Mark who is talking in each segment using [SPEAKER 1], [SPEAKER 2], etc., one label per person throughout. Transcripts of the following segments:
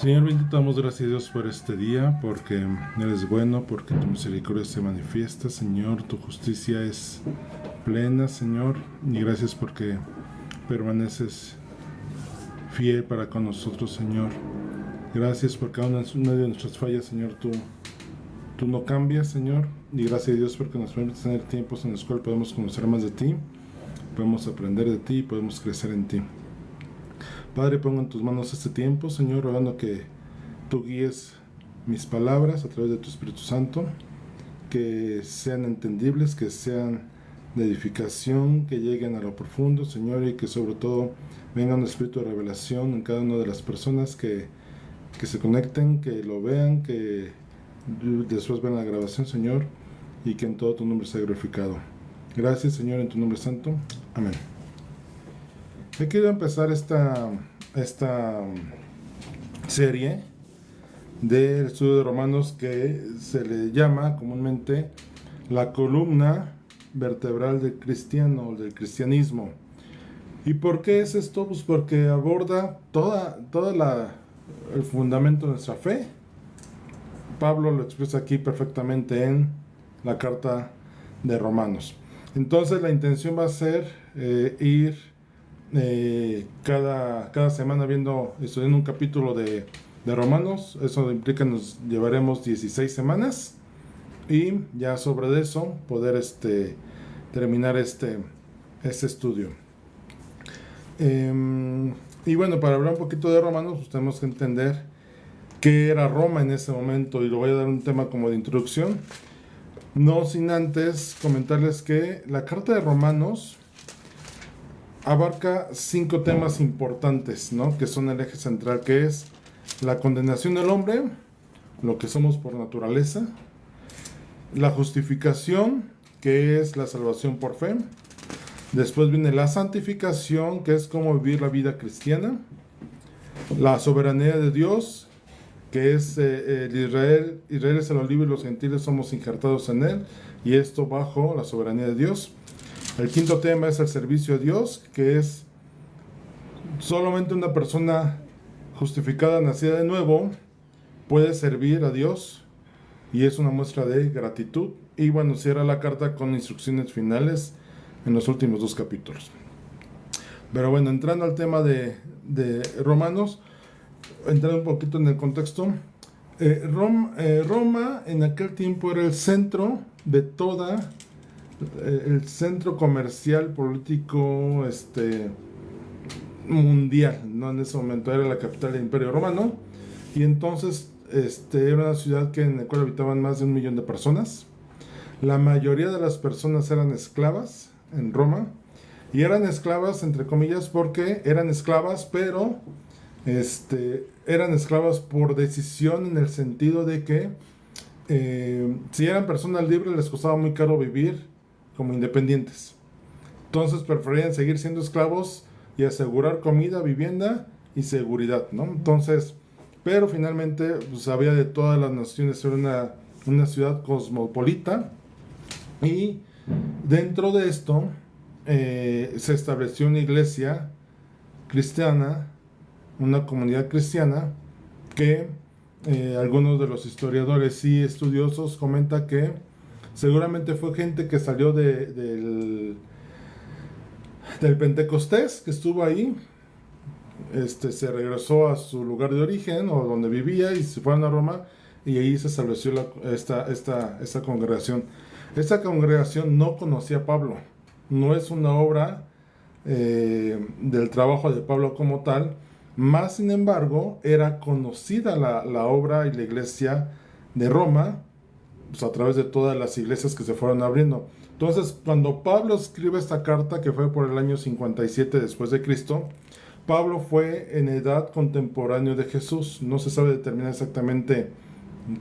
[SPEAKER 1] Señor, bendito damos gracias a Dios por este día, porque eres bueno, porque tu misericordia se manifiesta, Señor, tu justicia es plena, Señor, y gracias porque permaneces fiel para con nosotros, Señor. Gracias porque aún en medio de nuestras fallas, Señor, tú no cambias, Señor, y gracias a Dios porque nos permites tener tiempos en los cuales podemos conocer más de ti, podemos aprender de ti y podemos crecer en ti. Padre, pongo en tus manos este tiempo, Señor, rogando que tú guíes mis palabras a través de tu Espíritu Santo, que sean entendibles, que sean de edificación, que lleguen a lo profundo, Señor, y que sobre todo venga un espíritu de revelación en cada una de las personas que se conecten, que lo vean, que después vean la grabación, Señor, y que en todo tu nombre sea glorificado. Gracias, Señor, en tu nombre santo. Amén. He querido empezar esta serie del estudio de Romanos que se le llama comúnmente la columna vertebral del cristiano, del cristianismo. ¿Y por qué es esto? Pues porque aborda el fundamento de nuestra fe. Pablo lo expresa aquí perfectamente en la carta de Romanos. Entonces la intención va a ser ir cada semana estudiando un capítulo de Romanos. Eso implica que nos llevaremos 16 semanas y ya sobre eso poder terminar este estudio. Y bueno, para hablar un poquito de Romanos, pues tenemos que entender qué era Roma en ese momento, y le voy a dar un tema como de introducción, no sin antes comentarles que la carta de Romanos abarca 5 temas importantes, ¿no? Que son el eje central, que es la condenación del hombre, lo que somos por naturaleza, la justificación, que es la salvación por fe, después viene la santificación, que es cómo vivir la vida cristiana, la soberanía de Dios, que es Israel es el olivo y los gentiles somos injertados en él, y esto bajo la soberanía de Dios. El quinto tema es el servicio a Dios, que es solamente una persona justificada, nacida de nuevo, puede servir a Dios, y es una muestra de gratitud. Y bueno, cierra la carta con instrucciones finales en los últimos 2 capítulos. Pero bueno, entrando al tema de Romanos, entrando un poquito en el contexto, Roma en aquel tiempo era el centro de el centro comercial, político, mundial, ¿no? En ese momento era la capital del Imperio Romano, y entonces era una ciudad en la cual habitaban más de 1 millón de personas. La mayoría de las personas eran esclavas en Roma, y eran esclavas entre comillas porque eran esclavas, pero eran esclavas por decisión, en el sentido de que si eran personas libres les costaba muy caro vivir como independientes. Entonces preferían seguir siendo esclavos y asegurar comida, vivienda y seguridad, ¿no? Entonces, pero finalmente pues, había de todas las naciones, era una ciudad cosmopolita, y dentro de esto se estableció una iglesia cristiana, una comunidad cristiana, que algunos de los historiadores y estudiosos comentan que seguramente fue gente que salió del Pentecostés, que estuvo ahí, se regresó a su lugar de origen o donde vivía y se fueron a Roma, y ahí se estableció esta congregación. Esta congregación no conocía a Pablo, no es una obra del trabajo de Pablo como tal, más sin embargo era conocida la obra y la iglesia de Roma, pues, a través de todas las iglesias que se fueron abriendo. Entonces, cuando Pablo escribe esta carta, que fue por el año 57 después de Cristo, Pablo fue en edad contemporáneo de Jesús. No se sabe determinar exactamente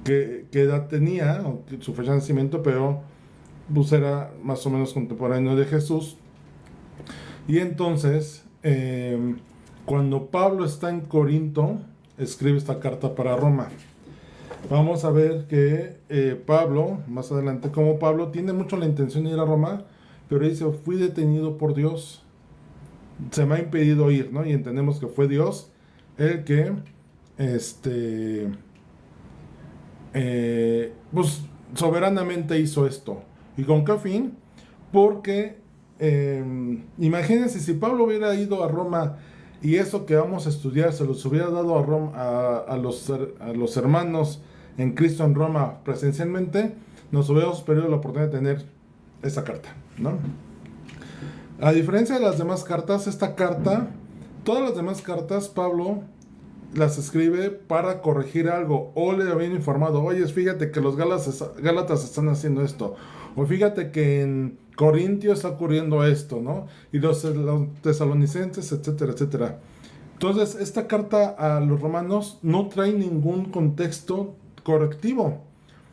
[SPEAKER 1] qué edad tenía o su fecha de nacimiento, pero pues era más o menos contemporáneo de Jesús. Y entonces, cuando Pablo está en Corinto, escribe esta carta para Roma. Vamos a ver que Pablo, más adelante, como Pablo tiene mucho la intención de ir a Roma, pero dice: fui detenido por Dios, se me ha impedido ir, ¿no? Y entendemos que fue Dios el que pues soberanamente hizo esto. ¿Y con qué fin? Porque imagínense si Pablo hubiera ido a Roma y eso que vamos a estudiar se los hubiera dado a, Roma, a los hermanos en Cristo en Roma presencialmente, nos hubiéramos perdido la oportunidad de tener esa carta, ¿no? A diferencia de las demás cartas, esta carta, todas las demás cartas, Pablo las escribe para corregir algo, o le habían informado, oye, fíjate que los Gálatas están haciendo esto, o fíjate que en Corintio está ocurriendo esto, ¿no? Y los tesalonicenses, etcétera, etcétera. Entonces, esta carta a los romanos no trae ningún contexto correctivo,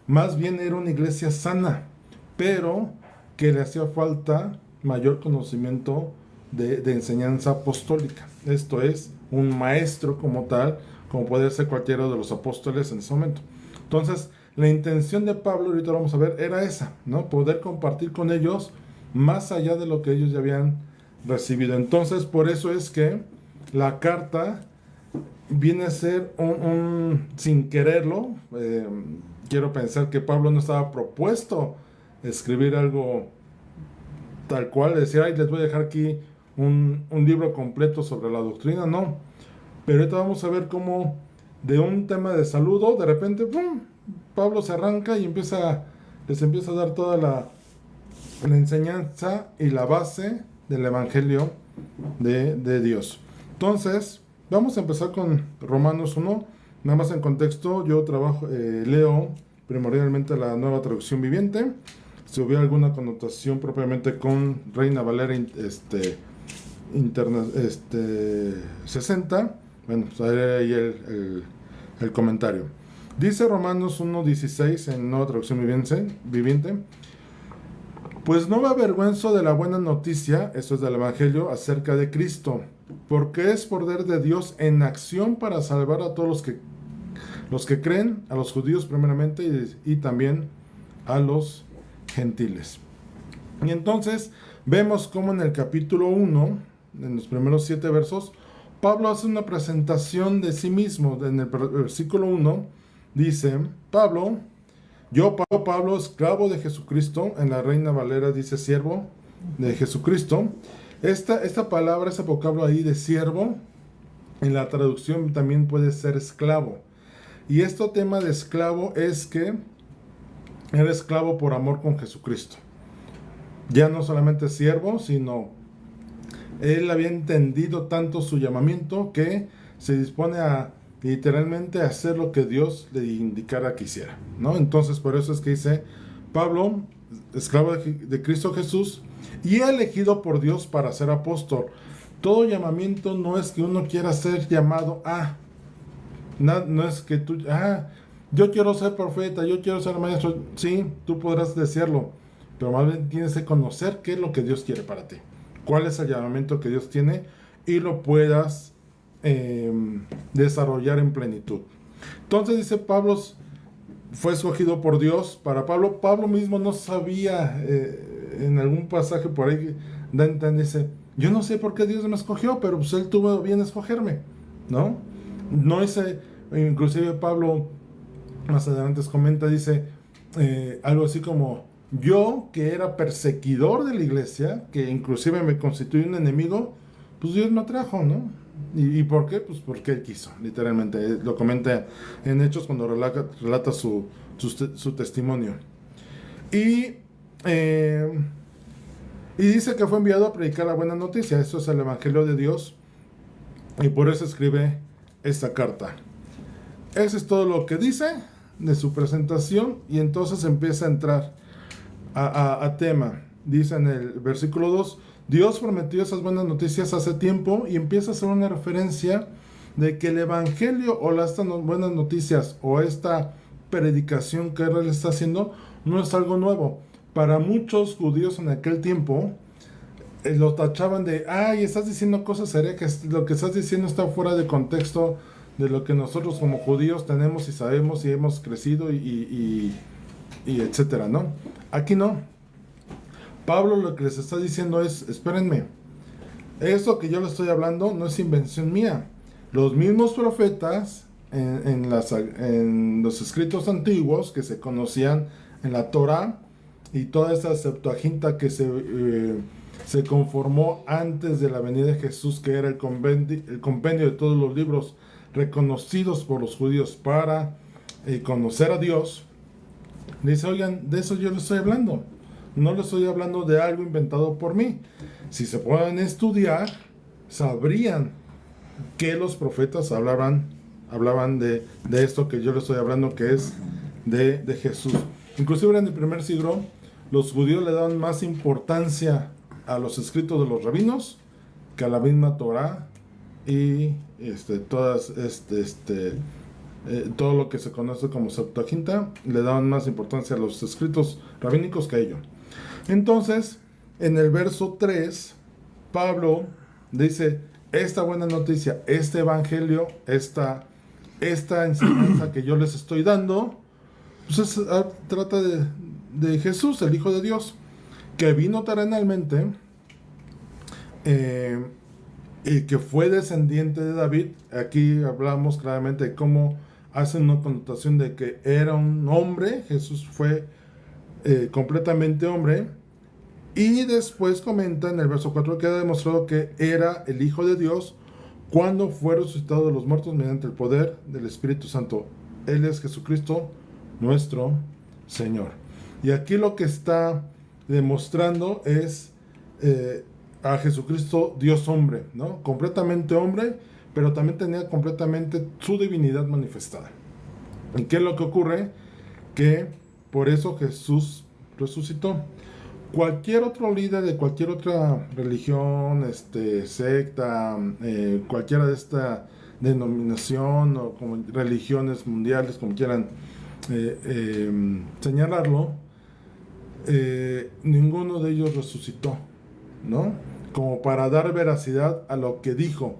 [SPEAKER 1] más bien era una iglesia sana, pero que le hacía falta mayor conocimiento de enseñanza apostólica. Esto es, un maestro como tal, como puede ser cualquiera de los apóstoles en ese momento. Entonces, la intención de Pablo, ahorita lo vamos a ver, era esa, ¿no? Poder compartir con ellos más allá de lo que ellos ya habían recibido. Entonces, por eso es que la carta viene a ser sin quererlo, quiero pensar que Pablo no estaba propuesto escribir algo tal cual, decir, ay, les voy a dejar aquí un libro completo sobre la doctrina, no. Pero ahorita vamos a ver cómo de un tema de saludo, de repente, ¡pum!, Pablo se arranca y les empieza a dar toda la enseñanza y la base del Evangelio de Dios. Entonces, vamos a empezar con Romanos 1, nada más en contexto, yo leo primordialmente la Nueva Traducción Viviente. Si hubiera alguna connotación propiamente con Reina Valera 60, bueno, pues haré ahí el comentario. Dice Romanos 1:16 en Nueva Traducción Viviente, pues no me avergüenzo de la buena noticia, esto es del Evangelio, acerca de Cristo, porque es poder de Dios en acción para salvar a todos los que creen, a los judíos primeramente y también a los gentiles. Y entonces vemos cómo en el capítulo 1, en los primeros 7 versos, Pablo hace una presentación de sí mismo. En el versículo 1 dice, yo Pablo, esclavo de Jesucristo, en la Reina Valera dice siervo de Jesucristo. Esta palabra, ese vocablo ahí de siervo, en la traducción también puede ser esclavo. Y este tema de esclavo es que era esclavo por amor con Jesucristo. Ya no solamente siervo, sino él había entendido tanto su llamamiento que se dispone a literalmente hacer lo que Dios le indicara que hiciera, ¿no? Entonces, por eso es que dice Pablo, esclavo de Cristo Jesús, y elegido por Dios para ser apóstol. Todo llamamiento no es que uno quiera ser llamado a, no es que tú, yo quiero ser profeta, yo quiero ser maestro. Sí, tú podrás desearlo, pero más bien tienes que conocer qué es lo que Dios quiere para ti, cuál es el llamamiento que Dios tiene y lo puedas desarrollar en plenitud. Entonces dice Pablo, fue escogido por Dios. Para Pablo mismo no sabía, en algún pasaje por ahí da a entender, dice, yo no sé por qué Dios me escogió, pero pues él tuvo bien escogerme, ¿no? No dice, inclusive Pablo más adelante comenta, dice algo así como, yo que era perseguidor de la iglesia, que inclusive me constituí un enemigo, pues Dios me trajo, ¿no? ¿Y por qué? Pues porque Él quiso, literalmente. Lo comenta en Hechos cuando relata su testimonio. Y dice que fue enviado a predicar la buena noticia. Eso es el Evangelio de Dios. Y por eso escribe esta carta. Eso es todo lo que dice de su presentación. Y entonces empieza a entrar a tema. Dice en el versículo 2, Dios prometió esas buenas noticias hace tiempo, y empieza a hacer una referencia de que el Evangelio o estas buenas noticias o esta predicación que él está haciendo no es algo nuevo. Para muchos judíos en aquel tiempo lo tachaban de, estás diciendo cosas herejes, lo que estás diciendo está fuera de contexto de lo que nosotros como judíos tenemos y sabemos y hemos crecido y etcétera, ¿no? Aquí no. Pablo lo que les está diciendo es, espérenme, esto que yo les estoy hablando no es invención mía. Los mismos profetas en los escritos antiguos que se conocían en la Torá y toda esa Septuaginta que se conformó antes de la venida de Jesús, que era el compendio de todos los libros reconocidos por los judíos para conocer a Dios. Dice, oigan, de eso yo les estoy hablando. No les estoy hablando de algo inventado por mí. Si se pueden estudiar, sabrían que los profetas hablaban de esto que yo les estoy hablando, que es de Jesús. Inclusive en el primer siglo, los judíos le daban más importancia a los escritos de los rabinos que a la misma Torá y todo lo que se conoce como Septuaginta. Le daban más importancia a los escritos rabínicos que a ello. Entonces, en el verso 3, Pablo dice, esta buena noticia, este evangelio, esta enseñanza que yo les estoy dando, pues trata de Jesús, el Hijo de Dios, que vino terrenalmente y que fue descendiente de David. Aquí hablamos claramente de cómo hacen una connotación de que era un hombre. Jesús fue completamente hombre. Y después comenta en el verso 4 que ha demostrado que era el Hijo de Dios cuando fue resucitado de los muertos mediante el poder del Espíritu Santo. Él es Jesucristo, nuestro Señor. Y aquí lo que está demostrando es a Jesucristo Dios hombre, ¿no? Completamente hombre, pero también tenía completamente su divinidad manifestada. ¿Y qué es lo que ocurre? Que por eso Jesús resucitó. Cualquier otro líder de cualquier otra religión, secta, cualquiera de esta denominación o como religiones mundiales, como quieran señalarlo, ninguno de ellos resucitó, ¿no? Como para dar veracidad a lo que dijo.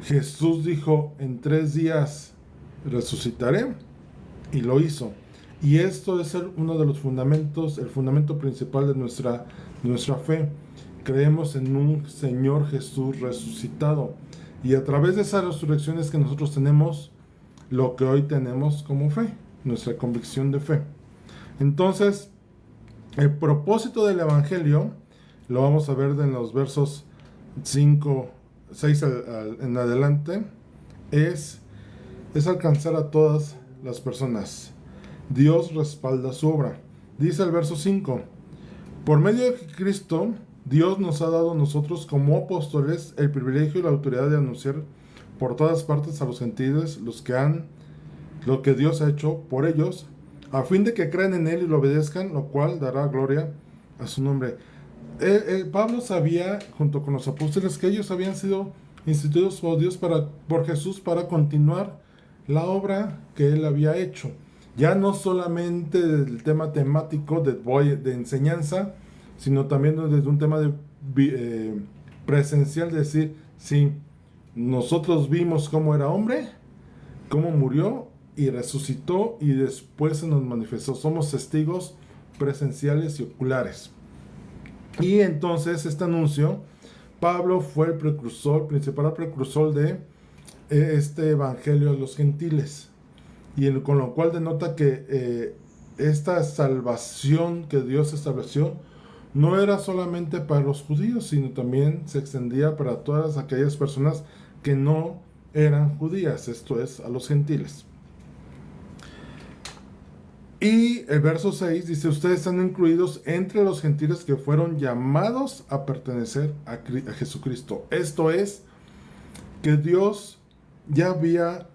[SPEAKER 1] Jesús dijo, en 3 días resucitaré, y lo hizo. Y esto es uno de los fundamentos, el fundamento principal de nuestra fe. Creemos en un Señor Jesús resucitado. Y a través de esas resurrecciones que nosotros tenemos, lo que hoy tenemos como fe, nuestra convicción de fe. Entonces, el propósito del Evangelio, lo vamos a ver en los versos 6 en adelante, es alcanzar a todas las personas. Dios respalda su obra. Dice el verso 5, por medio de Cristo, Dios nos ha dado a nosotros como apóstoles el privilegio y la autoridad de anunciar por todas partes a los gentiles lo que Dios ha hecho por ellos, a fin de que crean en Él y lo obedezcan, lo cual dará gloria a su nombre. Pablo sabía, junto con los apóstoles, que ellos habían sido instituidos por Dios por Jesús para continuar la obra que Él había hecho. Ya no solamente del tema temático de enseñanza, sino también desde un tema presencial, de decir, sí, nosotros vimos cómo era hombre, cómo murió y resucitó y después se nos manifestó. Somos testigos presenciales y oculares. Y entonces este anuncio, Pablo fue el principal precursor de este evangelio de los gentiles. Y con lo cual denota que esta salvación que Dios estableció no era solamente para los judíos, sino también se extendía para todas aquellas personas que no eran judías, esto es, a los gentiles. Y el verso 6 dice, ustedes están incluidos entre los gentiles que fueron llamados a pertenecer a Jesucristo. Esto es, que Dios ya había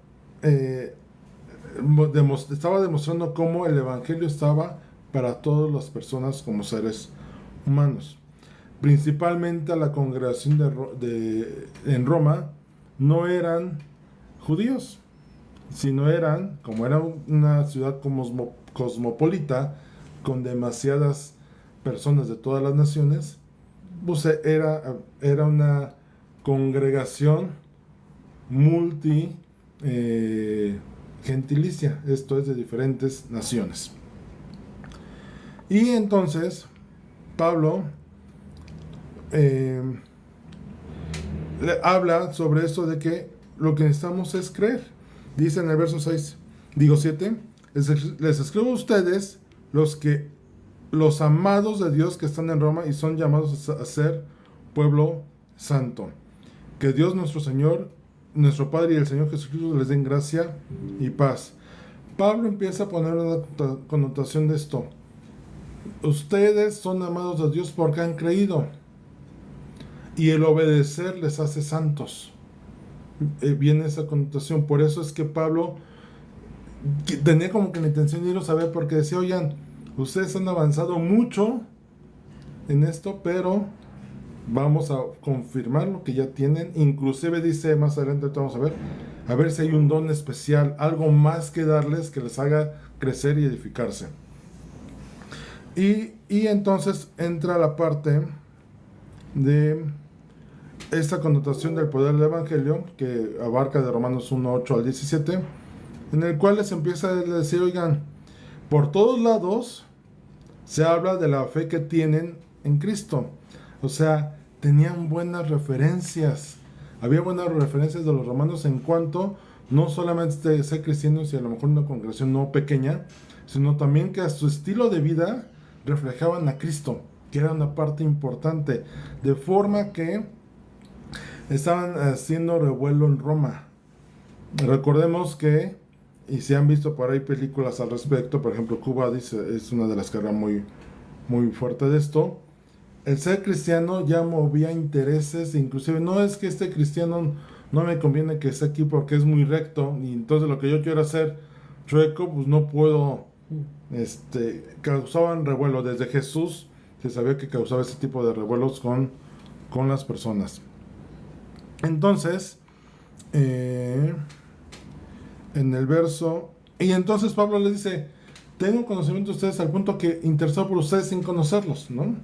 [SPEAKER 1] estaba demostrando cómo el evangelio estaba para todas las personas como seres humanos. Principalmente a la congregación en Roma no eran judíos, sino como era una ciudad cosmopolita con demasiadas personas de todas las naciones, pues era una congregación gentilicia, esto es, de diferentes naciones. Y entonces Pablo le habla sobre esto de que lo que necesitamos es creer. Dice en el verso 6, digo 7, les escribo a ustedes los amados de Dios que están en Roma y son llamados a ser pueblo santo. Que Dios nuestro Señor, nuestro Padre y el Señor Jesucristo les den gracia y paz. Pablo empieza a poner una connotación de esto. Ustedes son amados de Dios porque han creído. Y el obedecer les hace santos. Viene esa connotación. Por eso es que Pablo tenía como que la intención de irlos a ver, porque decía, oigan, ustedes han avanzado mucho en esto, pero vamos a confirmar lo que ya tienen. Inclusive dice más adelante, vamos a ver si hay un don especial, algo más que darles que les haga crecer y edificarse. Y entonces entra la parte de esta connotación del poder del Evangelio, que abarca de Romanos 1, 8 al 17, en el cual les empieza a decir, oigan, por todos lados se habla de la fe que tienen en Cristo. O sea, tenían buenas referencias. Había buenas referencias de los romanos en cuanto no solamente de ser cristianos y a lo mejor una congregación no pequeña, sino también que a su estilo de vida reflejaban a Cristo, que era una parte importante, de forma que estaban haciendo revuelo en Roma. Recordemos que, y se han visto por ahí películas al respecto, por ejemplo Cuba dice, es una de las que habla muy, muy fuerte de esto. El ser cristiano ya movía intereses, inclusive no es que este cristiano no me conviene que esté aquí porque es muy recto, y entonces lo que yo quiero hacer chueco, pues no puedo. Causaban revuelo. Desde Jesús se sabía que causaba ese tipo de revuelos con las personas. Entonces, en el verso, y entonces Pablo les dice, tengo conocimiento de ustedes al punto que interesado por ustedes sin conocerlos, ¿no?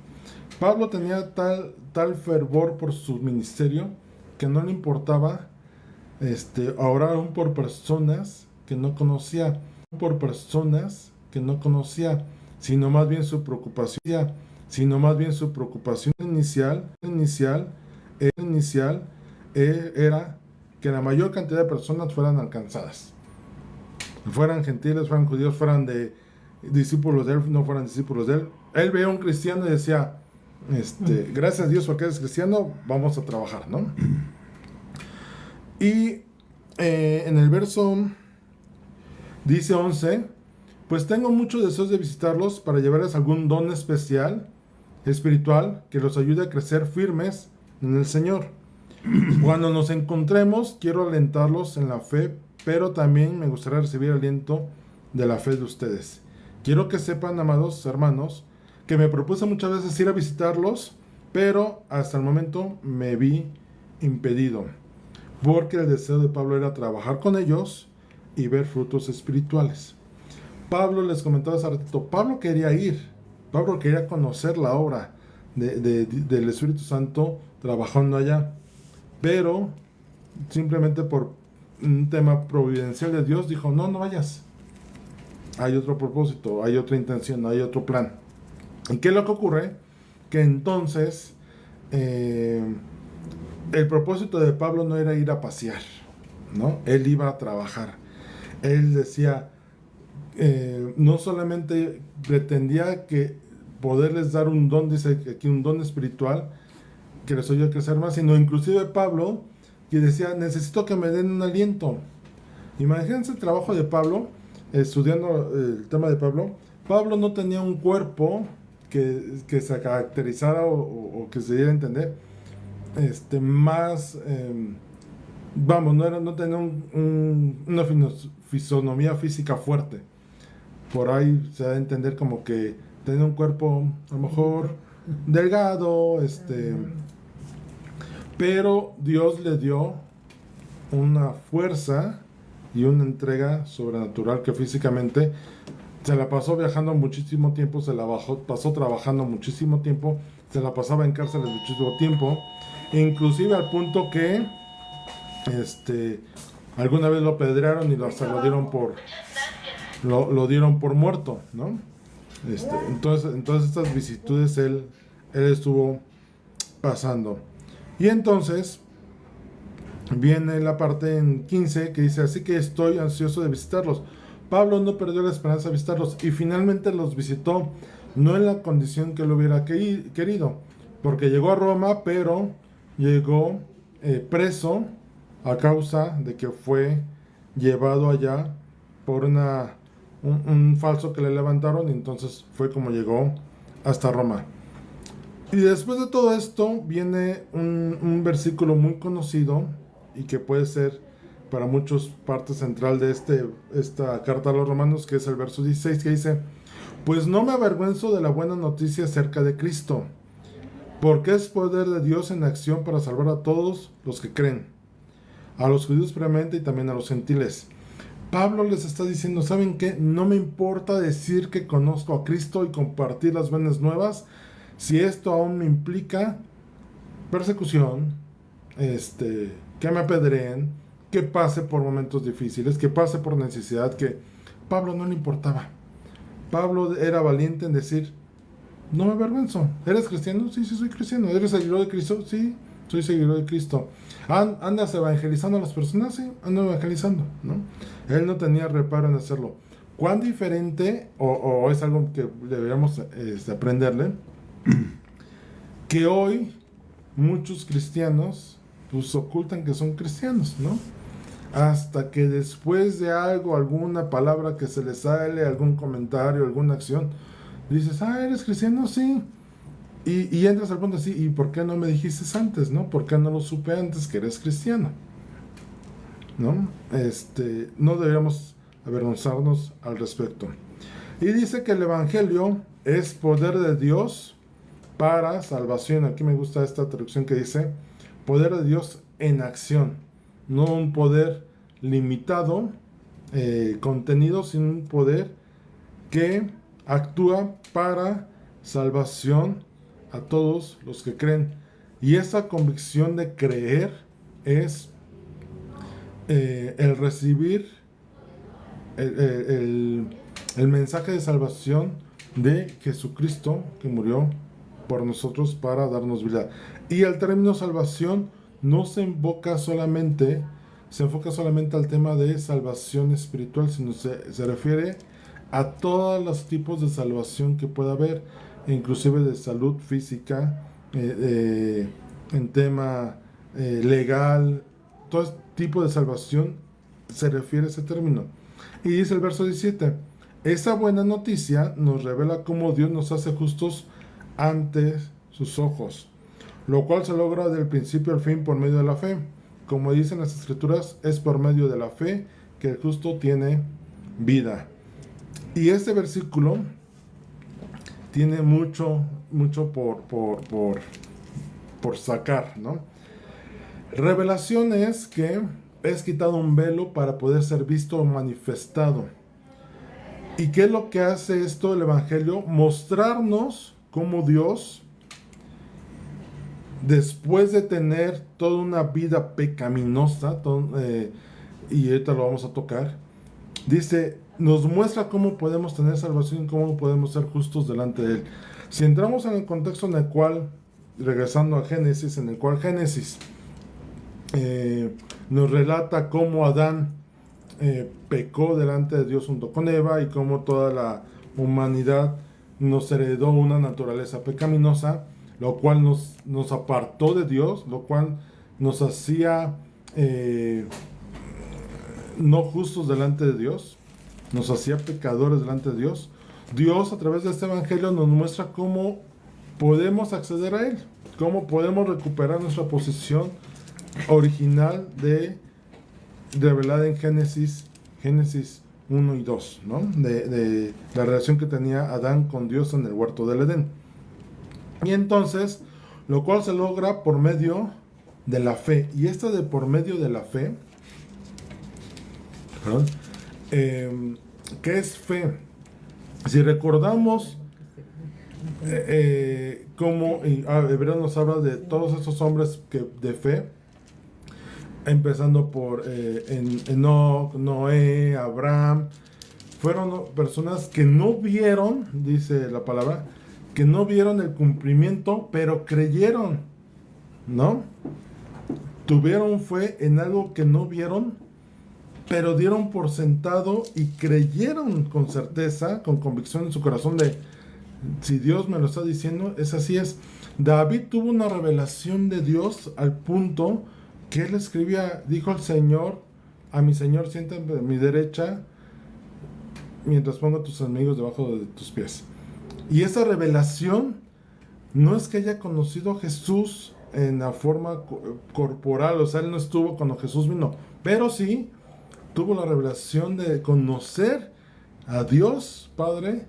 [SPEAKER 1] Pablo tenía tal fervor por su ministerio que no le importaba orar aún por personas que no conocía, sino más bien su preocupación inicial era que la mayor cantidad de personas fueran alcanzadas, fueran gentiles, fueran judíos, fueran de discípulos de él, no fueran discípulos de él. Él veía a un cristiano y decía, gracias a Dios porque eres cristiano, vamos a trabajar, ¿no? Y en el verso dice 11, pues tengo muchos deseos de visitarlos para llevarles algún don especial, espiritual, que los ayude a crecer firmes en el Señor. Cuando nos encontremos, quiero alentarlos en la fe, pero también me gustaría recibir aliento de la fe de ustedes. Quiero que sepan, amados hermanos, que me propuse muchas veces ir a visitarlos, pero hasta el momento me vi impedido, porque el deseo de Pablo era trabajar con ellos y ver frutos espirituales. Pablo, les comentaba hace ratito, Pablo quería ir, Pablo quería conocer la obra del Espíritu Santo trabajando allá, pero simplemente por un tema providencial de Dios dijo, no vayas, hay otro propósito, hay otra intención, hay otro plan. ¿Y qué es lo que ocurre? Que entonces el propósito de Pablo no era ir a pasear, ¿no? Él iba a trabajar. Él decía, no solamente pretendía que poderles dar un don, dice aquí un don espiritual, que les ayude a crecer más, sino inclusive Pablo, que decía, necesito que me den un aliento. Imagínense el trabajo de Pablo, estudiando el tema de Pablo. Pablo no tenía un cuerpo que se caracterizara o que se diera a entender más no tenía una fisonomía física fuerte. Por ahí se da a entender como que tenía un cuerpo a lo mejor delgado, pero Dios le dio una fuerza y una entrega sobrenatural que físicamente se la pasó viajando muchísimo tiempo, pasó trabajando muchísimo tiempo, se la pasaba en cárceles muchísimo tiempo, inclusive al punto que alguna vez lo apedrearon y lo dieron por muerto, ¿no? Entonces estas vicisitudes él estuvo pasando. Y entonces viene la parte en 15 que dice, así que estoy ansioso de visitarlos. Pablo no perdió la esperanza de visitarlos y finalmente los visitó, no en la condición que lo hubiera querido, porque llegó a Roma, pero llegó preso a causa de que fue llevado allá por un falso que le levantaron, y entonces fue como llegó hasta Roma. Y después de todo esto viene un versículo muy conocido y que puede ser para muchos parte central de esta carta a los romanos, que es el verso 16, que dice, pues no me avergüenzo de la buena noticia acerca de Cristo, porque es poder de Dios en acción para salvar a todos los que creen, a los judíos primeramente y también a los gentiles. Pablo les está diciendo, ¿saben qué? No me importa decir que conozco a Cristo y compartir las buenas nuevas, si esto aún me implica persecución, que me apedreen, que pase por momentos difíciles, que pase por necesidad, que Pablo no le importaba. Pablo era valiente en decir, no me avergüenzo. ¿Eres cristiano? Sí, sí, soy cristiano. ¿Eres seguidor de Cristo? Sí, soy seguidor de Cristo. ¿Andas evangelizando a las personas? Sí, ando evangelizando, ¿no? Él no tenía reparo en hacerlo. ¿Cuán diferente, o es algo que deberíamos aprenderle, que hoy muchos cristianos pues ocultan que son cristianos, ¿no? Hasta que después de algo, alguna palabra que se les sale, algún comentario, alguna acción, dices, ¿eres cristiano? Sí. Y entras al punto así, ¿y por qué no me dijiste antes, no? ¿Por qué no lo supe antes que eres cristiano? ¿No? No deberíamos avergonzarnos al respecto. Y dice que el evangelio es poder de Dios para salvación. Aquí me gusta esta traducción que dice, poder de Dios en acción. No un poder limitado, contenido, sino un poder que actúa para salvación a todos los que creen. Y esa convicción de creer es el recibir el mensaje de salvación de Jesucristo, que murió por nosotros para darnos vida. Y el término salvación no se enfoca solamente al tema de salvación espiritual, sino se refiere a todos los tipos de salvación que pueda haber, inclusive de salud física, en tema legal, todo este tipo de salvación se refiere a ese término. Y dice el verso 17, esa buena noticia nos revela cómo Dios nos hace justos ante sus ojos, lo cual se logra del principio al fin por medio de la fe. Como dicen las escrituras, es por medio de la fe que el justo tiene vida. Y este versículo tiene mucho por sacar, ¿no? Revelación es que es quitado un velo para poder ser visto o manifestado. ¿Y qué es lo que hace esto el Evangelio? Mostrarnos cómo Dios, después de tener toda una vida pecaminosa, y ahorita lo vamos a tocar, dice, nos muestra cómo podemos tener salvación y cómo podemos ser justos delante de Él. Si entramos en el contexto en el cual, regresando a Génesis, en el cual Génesis nos relata cómo Adán pecó delante de Dios junto con Eva y cómo toda la humanidad nos heredó una naturaleza pecaminosa, lo cual nos apartó de Dios, lo cual nos hacía no justos delante de Dios, nos hacía pecadores delante de Dios. Dios, a través de este evangelio, nos muestra cómo podemos acceder a Él, cómo podemos recuperar nuestra posición original revelada en Génesis 1 y 2, ¿no? De la relación que tenía Adán con Dios en el huerto del Edén. Y entonces, lo cual se logra por medio de la fe. Y esto de por medio de la fe, perdón, ¿qué es fe? Si recordamos cómo Hebreo nos habla de todos esos hombres de fe, empezando por Enoc, Noé, Abraham, fueron personas que no vieron, dice la palabra, que no vieron el cumplimiento, pero creyeron, ¿no? tuvieron fe en algo que no vieron, pero dieron por sentado y creyeron con certeza, con convicción en su corazón de, si Dios me lo está diciendo, es así es. David tuvo una revelación de Dios al punto que él escribía, dijo el Señor, a mi Señor, siéntate a mi derecha, mientras pongo a tus enemigos debajo de tus pies. Y esa revelación no es que haya conocido a Jesús en la forma corporal, o sea, él no estuvo cuando Jesús vino, pero sí tuvo la revelación de conocer a Dios Padre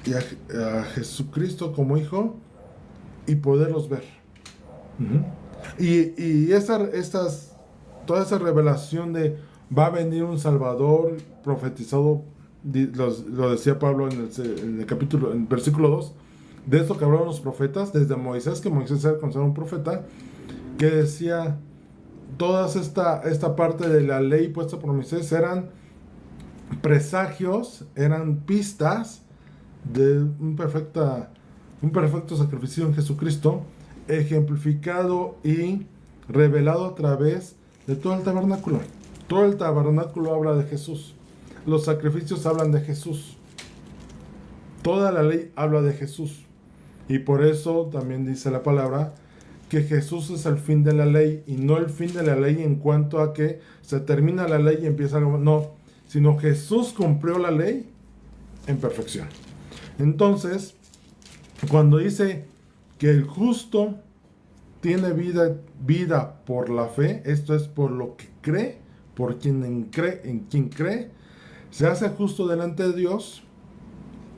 [SPEAKER 1] y a Jesucristo como Hijo y poderlos ver. Y toda esa revelación de va a venir un Salvador profetizado, lo decía Pablo en el capítulo, en el versículo 2, de esto que hablaron los profetas, desde Moisés, que Moisés era considerado un profeta, que decía, toda esta parte de la ley puesta por Moisés eran presagios, eran pistas de un perfecto sacrificio en Jesucristo, ejemplificado y revelado a través de todo el tabernáculo. Todo el tabernáculo habla de Jesús. Los sacrificios hablan de Jesús. Toda la ley habla de Jesús. Y por eso también dice la palabra que Jesús es el fin de la ley, y no el fin de la ley en cuanto a que se termina la ley y empieza algo. No, sino Jesús cumplió la ley en perfección. Entonces, cuando dice que el justo tiene vida por la fe, esto es por lo que cree, por quien cree, se hace justo delante de Dios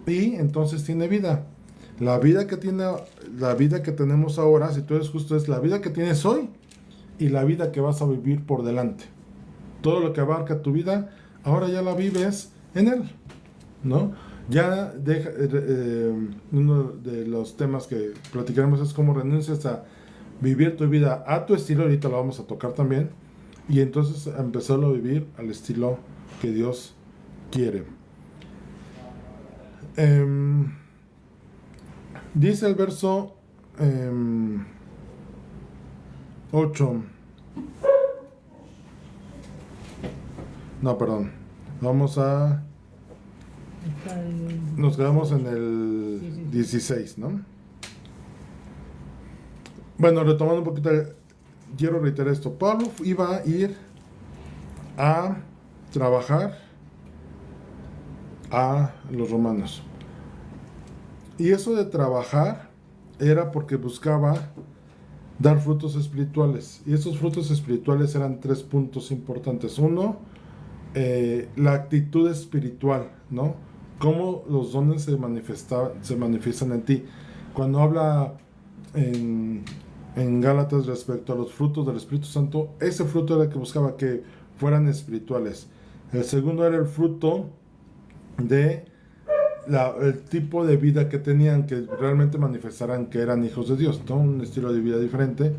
[SPEAKER 1] y entonces tiene vida. La vida que tenemos ahora, si tú eres justo, es la vida que tienes hoy y la vida que vas a vivir por delante. Todo lo que abarca tu vida, ahora ya la vives en Él, ¿no? Ya uno de los temas que platicaremos es cómo renuncias a vivir tu vida a tu estilo, ahorita lo vamos a tocar también, y entonces empezarlo a vivir al estilo que Dios quiere. Dice el verso 8. No, perdón. Nos quedamos en el 16, ¿no? Bueno, retomando un poquito, quiero reiterar esto. Pablo iba a ir a trabajar a los romanos. Y eso de trabajar era porque buscaba dar frutos espirituales. Y esos frutos espirituales eran 3 puntos importantes. Uno, la actitud espiritual, ¿no? Cómo los dones se manifiestan en ti. Cuando habla en Gálatas respecto a los frutos del Espíritu Santo, ese fruto era el que buscaba que fueran espirituales. El segundo era el fruto de el tipo de vida que tenían, que realmente manifestaran que eran hijos de Dios, ¿no? Un estilo de vida diferente.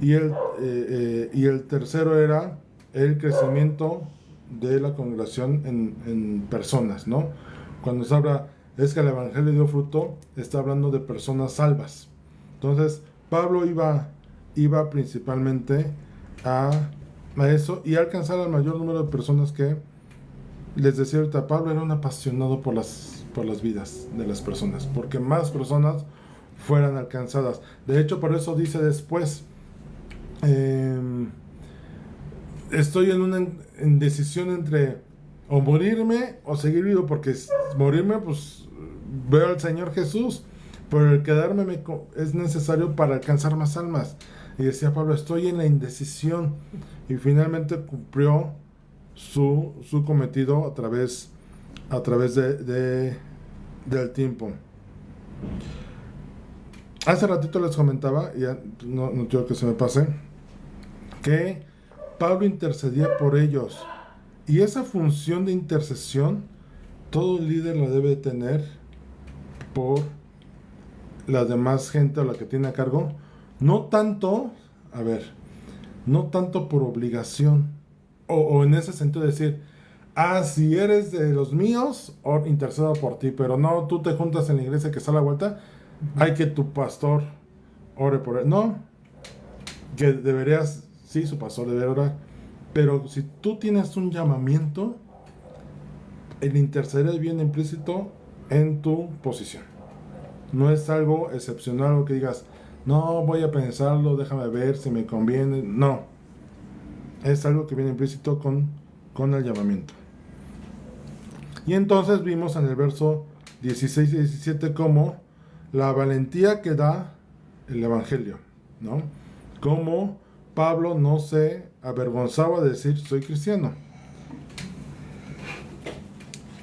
[SPEAKER 1] Y el tercero era el crecimiento de la congregación en personas, ¿no? Cuando se habla, es que el Evangelio dio fruto, está hablando de personas salvas. Entonces, Pablo iba principalmente a eso y a alcanzar al mayor número de personas que, les decía ahorita, Pablo era un apasionado por las vidas de las personas, porque más personas fueran alcanzadas. De hecho, por eso dice después, estoy en una indecisión entre o morirme o seguir vivo, porque morirme, pues veo al Señor Jesús, pero el quedarme es necesario para alcanzar más almas. Y decía Pablo, estoy en la indecisión, y finalmente cumplió su cometido a través del tiempo. Hace ratito les comentaba, ya no quiero que se me pase, que Pablo intercedía por ellos, y esa función de intercesión todo líder la debe tener por la demás gente o la que tiene a cargo, no tanto por obligación, o en ese sentido de decir, si eres de los míos, intercedo por ti, pero no, tú te juntas en la iglesia que está a la vuelta, hay que tu pastor ore por él. No, que deberías sí, su pastor debe orar. Pero si tú tienes un llamamiento, el interceder viene implícito en tu posición. No es algo excepcional, algo que digas, no, voy a pensarlo, déjame ver si me conviene. No, es algo que viene implícito con el llamamiento. Y entonces vimos en el verso 16 y 17 cómo la valentía que da el Evangelio, ¿no? Cómo Pablo no se avergonzaba de decir, soy cristiano.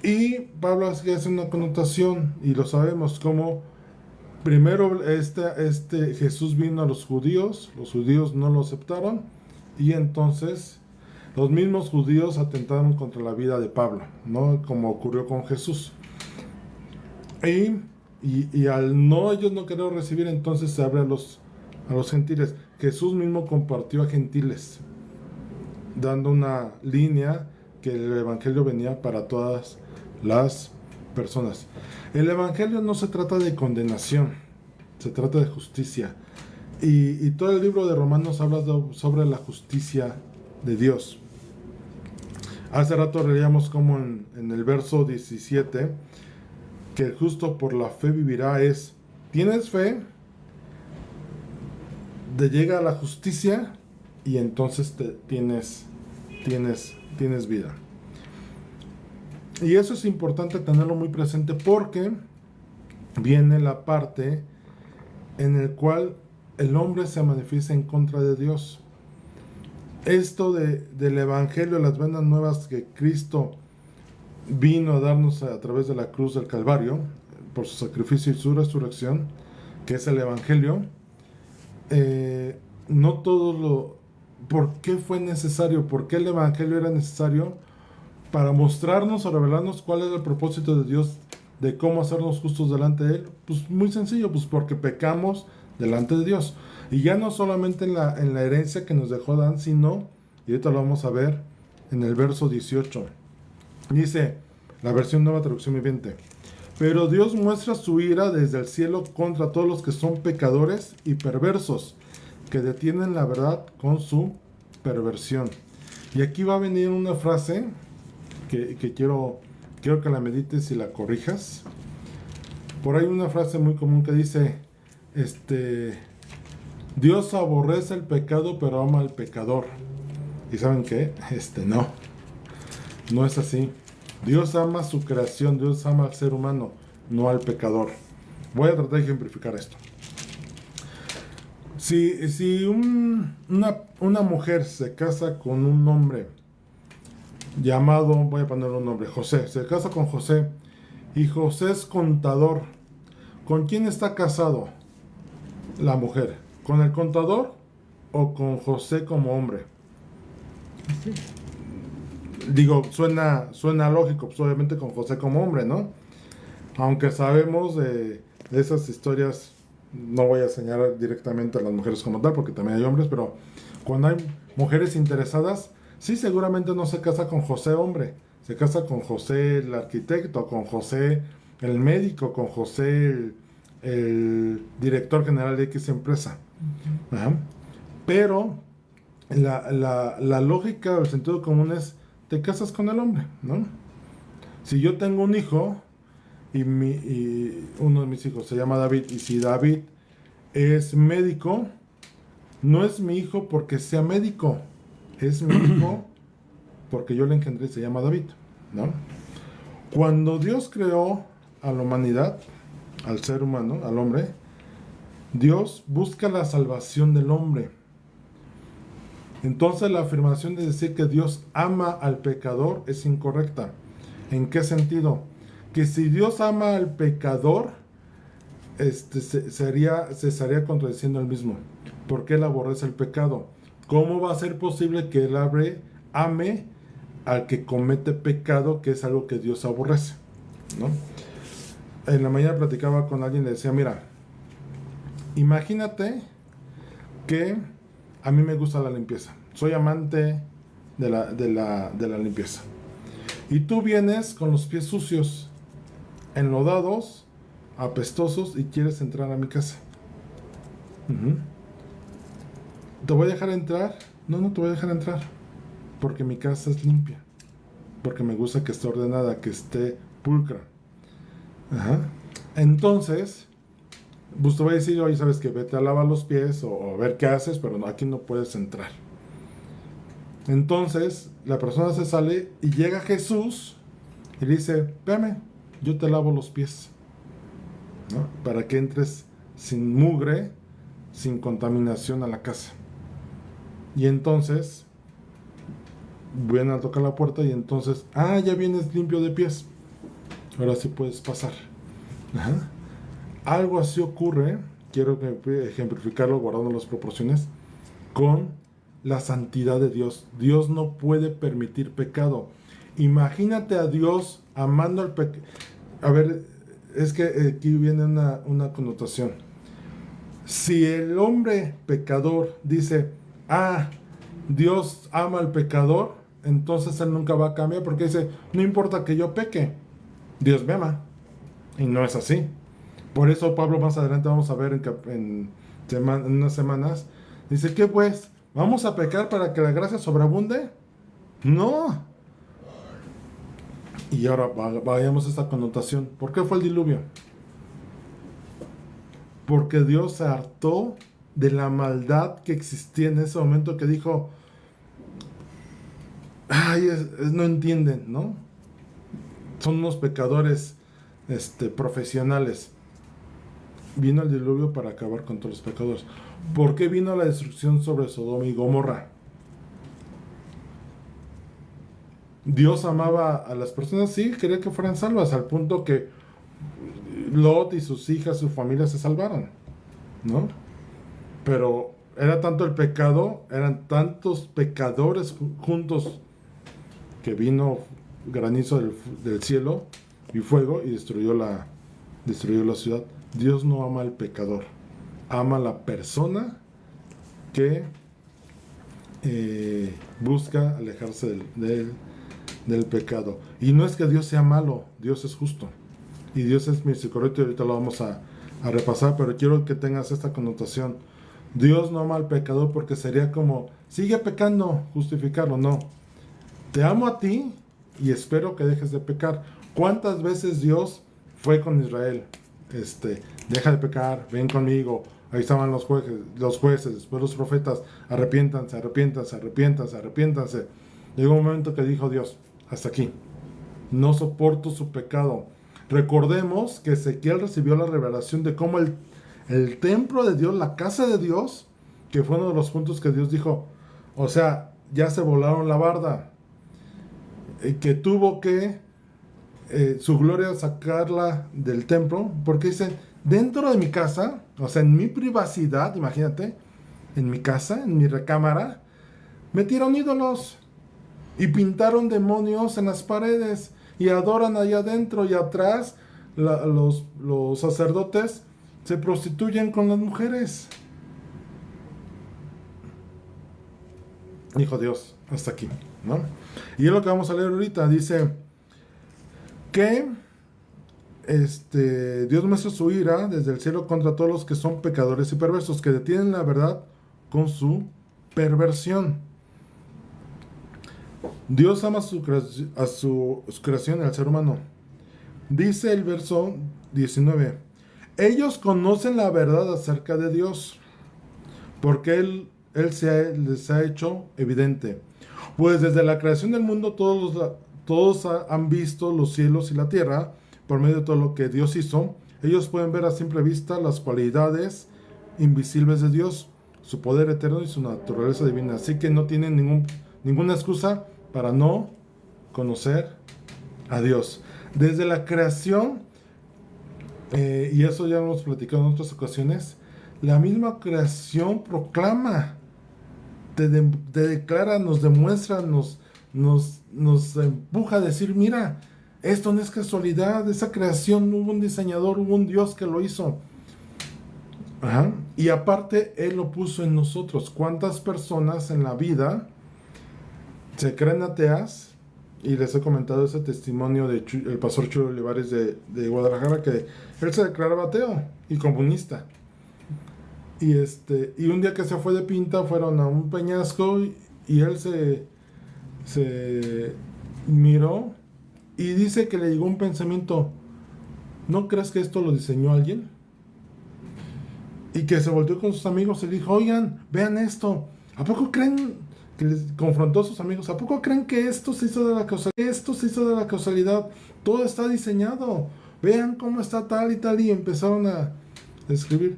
[SPEAKER 1] Y Pablo hace una connotación, y lo sabemos, como primero Jesús vino a los judíos no lo aceptaron, y entonces los mismos judíos atentaron contra la vida de Pablo, ¿no? Como ocurrió con Jesús. Y al no ellos no querer recibir, entonces se abre a los gentiles. Jesús mismo compartió a gentiles, dando una línea que el evangelio venía para todas las personas. El evangelio no se trata de condenación, se trata de justicia. Y todo el libro de Romanos habla sobre la justicia de Dios. Hace rato leíamos como en el verso 17, que el justo por la fe vivirá. Tienes fe, te llega a la justicia y entonces tienes vida. Y eso es importante tenerlo muy presente, porque viene la parte en la cual el hombre se manifiesta en contra de Dios. Esto del evangelio, las buenas nuevas que Cristo vino a darnos a través de la cruz del Calvario, por su sacrificio y su resurrección, que es el evangelio, no todo ¿por qué fue necesario? ¿Por qué el evangelio era necesario? Para mostrarnos o revelarnos cuál es el propósito de Dios, de cómo hacernos justos delante de Él. Pues muy sencillo, pues porque pecamos delante de Dios. Y ya no solamente en la herencia que nos dejó Adán, sino, y ahorita lo vamos a ver, en el verso 18. Dice, la versión Nueva Traducción Viviente: pero Dios muestra su ira desde el cielo contra todos los que son pecadores y perversos, que detienen la verdad con su perversión. Y aquí va a venir una frase que quiero que la medites y la corrijas. Por ahí una frase muy común que dice, Dios aborrece el pecado pero ama al pecador. ¿Y saben qué? No es así. Dios ama su creación, Dios ama al ser humano, no al pecador. Voy a tratar de ejemplificar esto. Si una mujer se casa con un hombre llamado, voy a poner un nombre, José, se casa con José, y José es contador, ¿con quién está casado la mujer? ¿Con el contador o con José como hombre? Sí. Digo, suena lógico, pues obviamente con José como hombre, ¿no? Aunque sabemos de esas historias, no voy a señalar directamente a las mujeres como tal, porque también hay hombres, pero cuando hay mujeres interesadas, sí, seguramente no se casa con José hombre, se casa con José el arquitecto, con José el médico, con José el director general de X empresa. Uh-huh. Pero la lógica, el sentido común es, te casas con el hombre, ¿no? Si yo tengo un hijo y uno de mis hijos se llama David, y si David es médico, no es mi hijo porque sea médico, es mi hijo porque yo le engendré y se llama David, ¿no? Cuando Dios creó a la humanidad, al ser humano, al hombre, Dios busca la salvación del hombre. Entonces la afirmación de decir que Dios ama al pecador es incorrecta. ¿En qué sentido? Que si Dios ama al pecador, se estaría contradiciendo el mismo. Porque Él aborrece el pecado. ¿Cómo va a ser posible que Él ame al que comete pecado, que es algo que Dios aborrece, ¿no? En la mañana platicaba con alguien y le decía, mira, imagínate que a mí me gusta la limpieza. Soy amante de la limpieza. Y tú vienes con los pies sucios, enlodados, apestosos, y quieres entrar a mi casa. ¿Te voy a dejar entrar? no te voy a dejar entrar, porque mi casa es limpia, porque me gusta que esté ordenada, que esté pulcra. Ajá. Entonces, pues te voy a decir, oye, sabes que vete a lavar los pies o a ver qué haces, pero no, aquí no puedes entrar. Entonces, la persona se sale y llega Jesús y le dice, espérame, yo te lavo los pies, ¿no? Para que entres sin mugre, sin contaminación a la casa. Y entonces, vienen a tocar la puerta y entonces, ya vienes limpio de pies. Ahora sí puedes pasar. Ajá. Algo así ocurre, quiero ejemplificarlo guardando las proporciones, con la santidad de Dios. Dios no puede permitir pecado. Imagínate a Dios amando al pecado. A ver, es que aquí viene una connotación. Si el hombre pecador dice, Dios ama al pecador, entonces él nunca va a cambiar, porque dice, no importa que yo peque, Dios me ama. Y no es así. Por eso Pablo más adelante vamos a ver en unas semanas, dice, ¿qué pues? ¿Vamos a pecar para que la gracia sobreabunde? No. Y ahora vayamos a esta connotación. ¿Por qué fue el diluvio? Porque Dios se hartó de la maldad que existía en ese momento, que dijo, no entienden, ¿no? Son unos pecadores profesionales. Vino el diluvio para acabar con todos los pecadores. ¿Por qué vino la destrucción sobre Sodoma y Gomorra? Dios amaba a las personas, sí, quería que fueran salvas, al punto que Lot y sus hijas, su familia se salvaron, ¿no? Pero era tanto el pecado, eran tantos pecadores juntos, que vino granizo del cielo y fuego y destruyó la ciudad. Dios no ama al pecador, ama a la persona que busca alejarse del pecado. Y no es que Dios sea malo, Dios es justo y Dios es misericordioso, y ahorita lo vamos a repasar, pero quiero que tengas esta connotación. Dios no ama al pecador, porque sería como, sigue pecando, justificarlo. No, te amo a ti y espero que dejes de pecar. ¿Cuántas veces Dios fue con Israel? Deja de pecar, ven conmigo. Ahí estaban los jueces, después los profetas, arrepiéntanse. Llegó un momento que dijo Dios, hasta aquí, no soporto su pecado. Recordemos que Ezequiel recibió la revelación de cómo el templo de Dios, la casa de Dios, que fue uno de los puntos que Dios dijo, o sea, ya se volaron la barda, que tuvo que su gloria sacarla del templo, porque dicen, dentro de mi casa, o sea, en mi privacidad, imagínate, en mi casa, en mi recámara, metieron ídolos y pintaron demonios en las paredes y adoran allá adentro, y atrás los sacerdotes se prostituyen con las mujeres. Hijo Dios, hasta aquí, ¿no? Y es lo que vamos a leer ahorita. Dice que Dios muestra su ira desde el cielo contra todos los que son pecadores y perversos, que detienen la verdad con su perversión. Dios ama a su creación, al ser humano. Dice el verso 19, ellos conocen la verdad acerca de Dios, porque Él les ha hecho evidente. Pues desde la creación del mundo todos han visto los cielos y la tierra, por medio de todo lo que Dios hizo. Ellos pueden ver a simple vista las cualidades invisibles de Dios, su poder eterno y su naturaleza divina. Así que no tienen ninguna excusa para no conocer a Dios. Desde la creación, y eso ya lo hemos platicado en otras ocasiones, la misma creación proclama, te declara, nos demuestra, nos empuja a decir, mira, esto no es casualidad, esa creación hubo un diseñador, hubo un Dios que lo hizo. Ajá. Y aparte, Él lo puso en nosotros. ¿Cuántas personas en la vida se creen ateas? Y les he comentado ese testimonio del pastor Chulo Olivares de Guadalajara, que él se declaraba ateo y comunista. y un día que se fue de pinta, fueron a un peñasco y él se miró y dice que le llegó un pensamiento: ¿no crees que esto lo diseñó alguien? Y que se volteó con sus amigos y dijo: oigan, vean esto, ¿a poco creen? Que les confrontó a sus amigos: ¿a poco creen que esto se hizo de la causalidad? Esto se hizo de la causalidad, todo está diseñado, vean cómo está tal y tal. Y empezaron a escribir.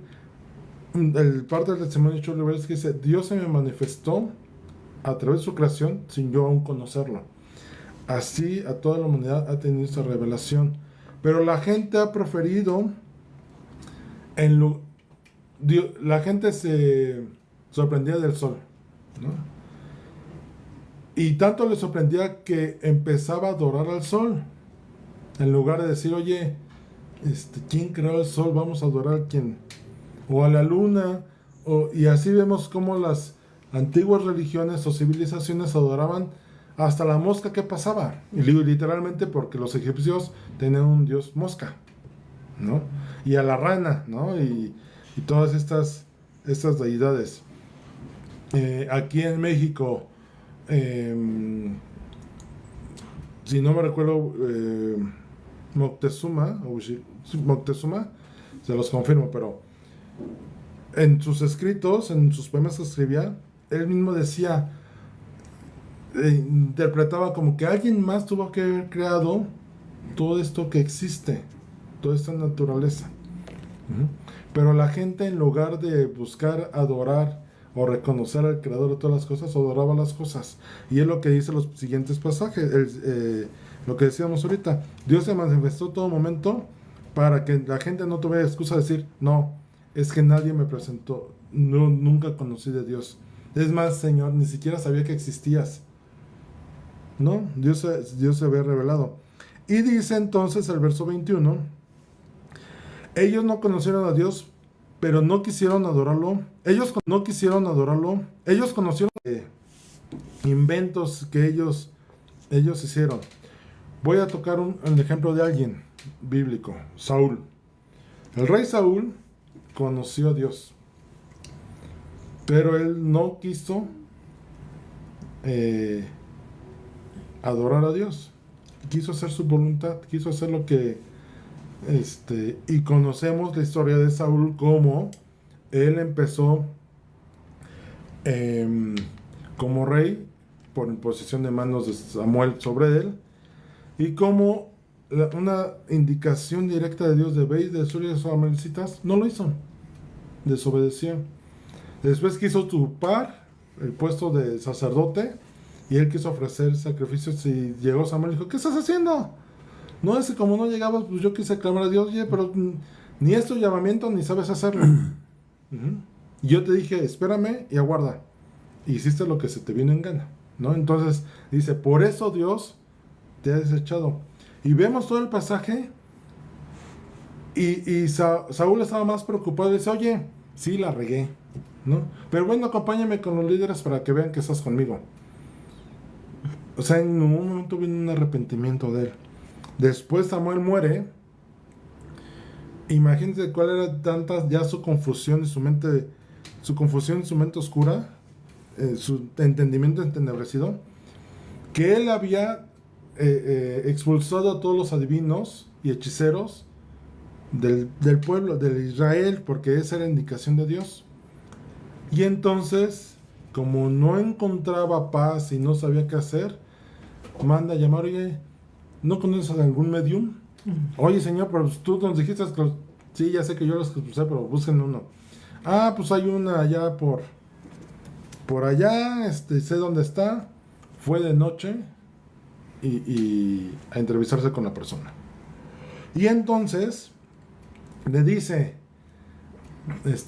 [SPEAKER 1] El parte del testimonio de Charlie Wells que dice: Dios se me manifestó a través de su creación sin yo aún conocerlo. Así a toda la humanidad ha tenido esa revelación, pero la gente ha preferido la gente se sorprendía del sol, ¿no? Y tanto le sorprendía que empezaba a adorar al sol, en lugar de decir: oye, ¿quién creó el sol? Vamos a adorar a quién, o a la luna, y así vemos cómo las antiguas religiones o civilizaciones adoraban hasta la mosca que pasaba, y literalmente porque los egipcios tenían un dios mosca, ¿no? Y a la rana, ¿no? Y todas estas deidades. Aquí en México, si no me recuerdo, Moctezuma, Moctezuma, se los confirmo, pero en sus escritos, en sus poemas que escribía, él mismo decía, interpretaba como que alguien más tuvo que haber creado todo esto que existe, toda esta naturaleza. Pero la gente, en lugar de buscar adorar o reconocer al creador de todas las cosas, adoraba las cosas. Y es lo que dice los siguientes pasajes, lo que decíamos ahorita: Dios se manifestó todo momento para que la gente no tuviera excusa de decir: no, es que nadie me presentó, no, nunca conocí de Dios. Es más, Señor, ni siquiera sabía que existías. No, Dios se había revelado. Y dice entonces el verso 21: ellos no conocieron a Dios, pero no quisieron adorarlo. Ellos no quisieron adorarlo. Ellos conocieron inventos que ellos hicieron. Voy a tocar el ejemplo de alguien bíblico: Saúl. El rey Saúl conoció a Dios, pero él no quiso adorar a Dios. Quiso hacer su voluntad, quiso hacer lo que y conocemos la historia de Saúl, como él empezó como rey por imposición de manos de Samuel sobre él, y como una indicación directa de Dios de ve y destruye a los amalecitas, no lo hizo, desobedeció. Después quiso usurpar el puesto de sacerdote y él quiso ofrecer sacrificios, y llegó Samuel y dijo: ¿qué estás haciendo? No, es que como no llegabas, pues yo quise clamar a Dios: oye, pero ni es tu llamamiento ni sabes hacerlo. Y yo te dije: espérame y aguarda. Y hiciste lo que se te vino en gana, ¿no? Entonces dice: por eso Dios te ha desechado. Y vemos todo el pasaje, y Saúl estaba más preocupado y dice: oye, sí, la regué, ¿no? Pero bueno, acompáñame con los líderes para que vean que estás conmigo. O sea, en un momento viene un arrepentimiento de él. Después Samuel muere. Imagínense cuál era tanta ya su confusión y su mente oscura, su entendimiento entenebrecido, que él había expulsado a todos los adivinos y hechiceros del pueblo de Israel, porque esa era indicación de Dios. Y entonces, como no encontraba paz y no sabía qué hacer, manda a llamar: oye, ¿no conoces a algún medium? Oye, señor, pero tú nos dijiste que sí, ya sé que yo los expulsé, pero busquen uno. Ah, pues hay una allá por allá, sé dónde está. Fue de noche y a entrevistarse con la persona. Y entonces le dice,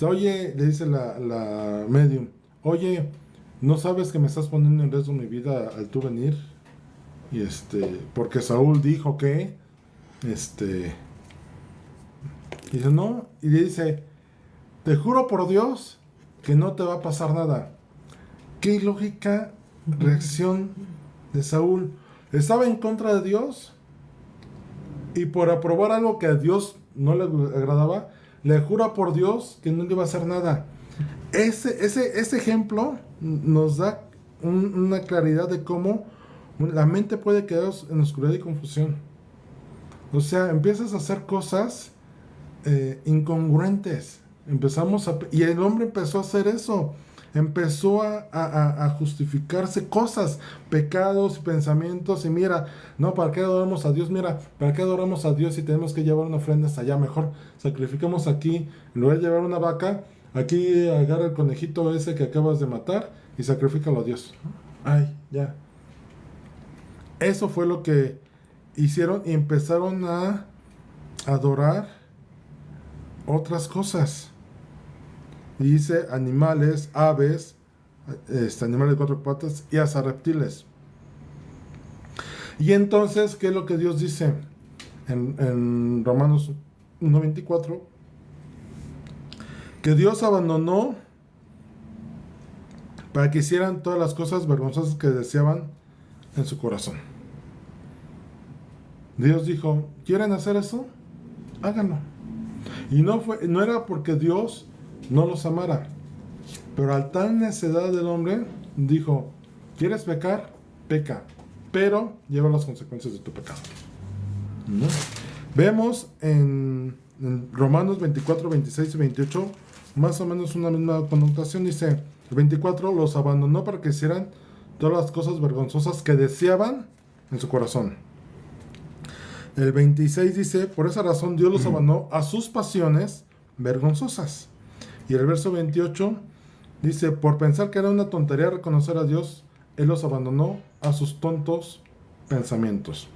[SPEAKER 1] oye, le dice la medium: oye, ¿no sabes que me estás poniendo en riesgo mi vida al tú venir? Y porque Saúl dijo que, y dice: no, y le dice: te juro por Dios que no te va a pasar nada. Qué ilógica reacción de Saúl. Estaba en contra de Dios, y por aprobar algo que a Dios no le agradaba, le jura por Dios que no le iba a hacer nada. Ese ejemplo nos da una claridad de cómo la mente puede quedar en oscuridad y confusión. O sea, empiezas a hacer cosas incongruentes. Y el hombre empezó a hacer eso. Empezó a justificarse cosas, pecados, pensamientos. Y mira, no, ¿para qué adoramos a Dios? Mira, ¿para qué adoramos a Dios si tenemos que llevar una ofrenda hasta allá? Mejor sacrifiquemos aquí. En lugar de llevar una vaca, aquí agarra el conejito ese que acabas de matar y sacrifícalo a Dios. Ay, ya. Eso fue lo que hicieron y empezaron a adorar otras cosas. Y dice animales, aves, animales de cuatro patas y hasta reptiles. Y entonces, ¿qué es lo que Dios dice en Romanos 1:24? Que Dios abandonó para que hicieran todas las cosas vergonzosas que deseaban en su corazón. Dios dijo, ¿quieren hacer eso? Háganlo. Y no era porque Dios no los amara, pero al tal necedad del hombre, dijo, ¿quieres pecar? Peca, pero lleva las consecuencias de tu pecado. ¿No? Vemos en Romanos 24, 26 y 28, más o menos una misma connotación. Dice, el 24 los abandonó para que hicieran todas las cosas vergonzosas que deseaban en su corazón. El 26 dice, por esa razón Dios los abandonó a sus pasiones vergonzosas. Y el verso 28 dice, por pensar que era una tontería reconocer a Dios, Él los abandonó a sus tontos pensamientos.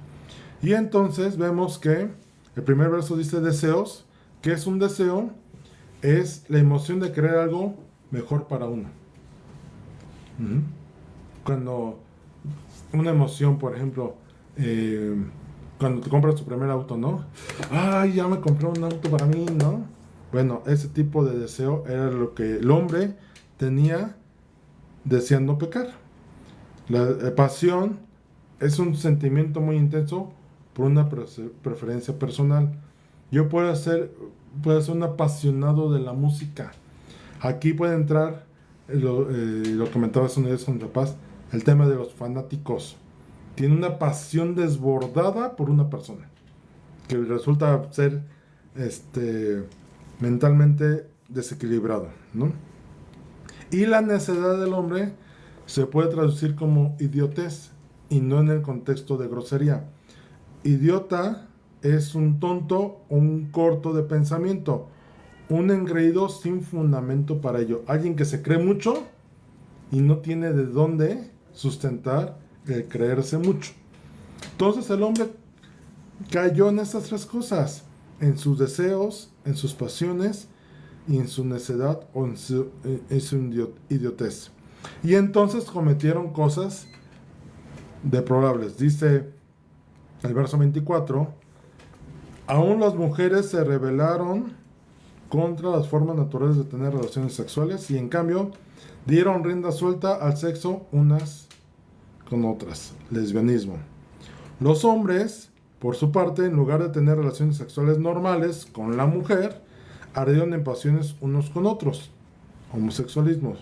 [SPEAKER 1] Y entonces vemos que el primer verso dice deseos, que es un deseo, es la emoción de querer algo mejor para uno. Cuando una emoción, por ejemplo, cuando te compras tu primer auto, ¿no? Ay, ya me compré un auto para mí, ¿no? Bueno, ese tipo de deseo era lo que el hombre tenía deseando pecar. La pasión es un sentimiento muy intenso por una preferencia personal. Yo puedo ser un apasionado de la música. Aquí puede entrar, lo comentaba hace unos días con Paz, el tema de los fanáticos. Tiene una pasión desbordada por una persona que resulta ser mentalmente desequilibrado, ¿no? Y la necedad del hombre se puede traducir como idiotez y no en el contexto de grosería. Idiota es un tonto o un corto de pensamiento, un engreído sin fundamento para ello, alguien que se cree mucho y no tiene de dónde sustentar el creerse mucho. Entonces el hombre cayó en estas tres cosas, en sus deseos, en sus pasiones y en su necedad o en su idiotez. Y entonces cometieron cosas deplorables. Dice el verso 24, aún las mujeres se rebelaron contra las formas naturales de tener relaciones sexuales y en cambio dieron rienda suelta al sexo unas con otras, lesbianismo. Los hombres, por su parte, en lugar de tener relaciones sexuales normales con la mujer, ardieron en pasiones unos con otros, homosexualismo.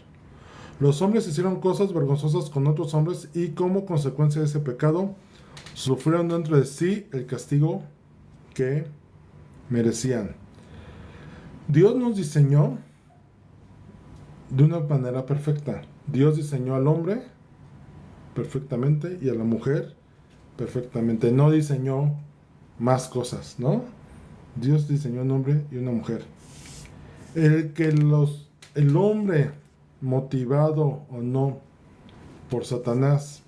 [SPEAKER 1] Los hombres hicieron cosas vergonzosas con otros hombres y como consecuencia de ese pecado sufrieron dentro de sí el castigo que merecían. Dios nos diseñó de una manera perfecta. Dios diseñó al hombre perfectamente y a la mujer perfectamente. No diseñó más cosas, ¿no? Dios diseñó un hombre y una mujer. El hombre, motivado o no por Satanás,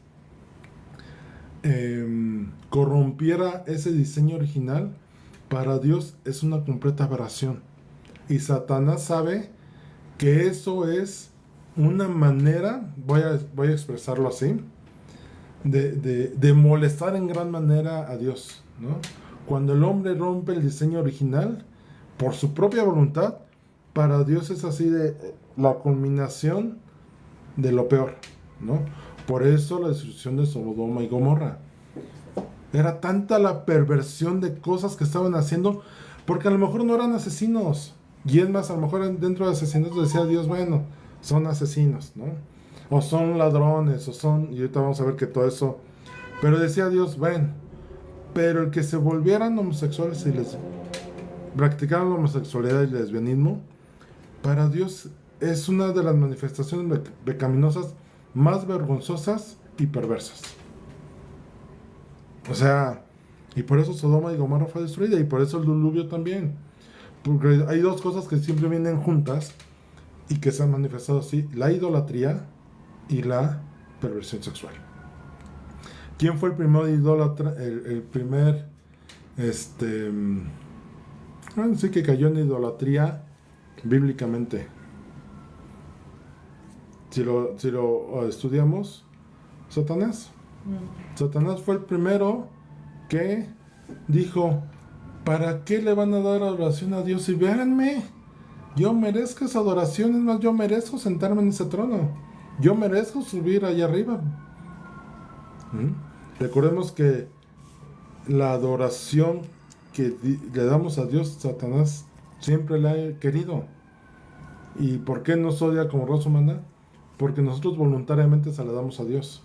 [SPEAKER 1] corrompiera ese diseño original, para Dios es una completa aberración. Y Satanás sabe que eso es una manera, voy a expresarlo así, de molestar en gran manera a Dios, ¿no? Cuando el hombre rompe el diseño original por su propia voluntad, para Dios es así de la culminación de lo peor, ¿no? Por eso la destrucción de Sodoma y Gomorra. Era tanta la perversión de cosas que estaban haciendo, porque a lo mejor no eran asesinos, Y es más, a lo mejor dentro de asesinatos decía Dios, bueno, son asesinos, ¿no? O son ladrones, o son, y ahorita vamos a ver que todo eso, pero decía Dios, bueno, pero el que se volvieran homosexuales y les practicaran la homosexualidad y el lesbianismo, para Dios es una de las manifestaciones pecaminosas más vergonzosas y perversas. O sea, y por eso Sodoma y Gomorra fue destruida, y por eso el diluvio también. Porque hay dos cosas que siempre vienen juntas y que se han manifestado así: la idolatría y la perversión sexual. ¿Quién fue el primer idólatra? El primer, sí que cayó en idolatría bíblicamente. Si lo estudiamos, Satanás. Satanás fue el primero que dijo, ¿para qué le van a dar adoración a Dios? Y véanme, yo merezco esa adoración, es más, yo merezco sentarme en ese trono, yo merezco subir allá arriba. Recordemos que la adoración que le damos a Dios, Satanás siempre la ha querido. ¿Y por qué nos odia como raza humana? Porque nosotros voluntariamente se la damos a Dios.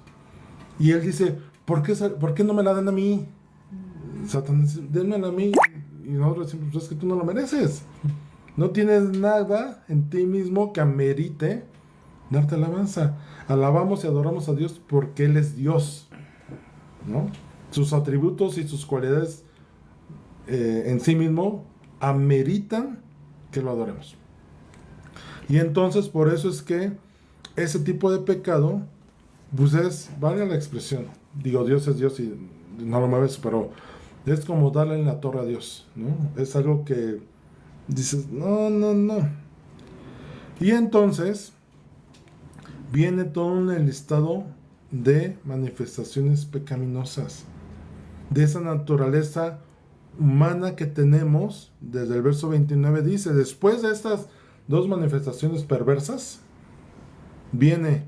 [SPEAKER 1] Y él dice, ¿por qué no me la dan a mí? Satanás, denmela a mí. Y nosotros decimos, pues es que tú no lo mereces. No tienes nada en ti mismo que amerite darte alabanza. Alabamos y adoramos a Dios porque Él es Dios, ¿no? Sus atributos y sus cualidades en sí mismo ameritan que lo adoremos. Y entonces por eso es que ese tipo de pecado, pues vale la expresión, digo, Dios es Dios y no lo mueves, pero es como darle en la torre a Dios, ¿no? Es algo que dices, no. Y entonces viene todo un listado de manifestaciones pecaminosas, de esa naturaleza humana que tenemos. Desde el verso 29 dice, después de estas dos manifestaciones perversas, viene,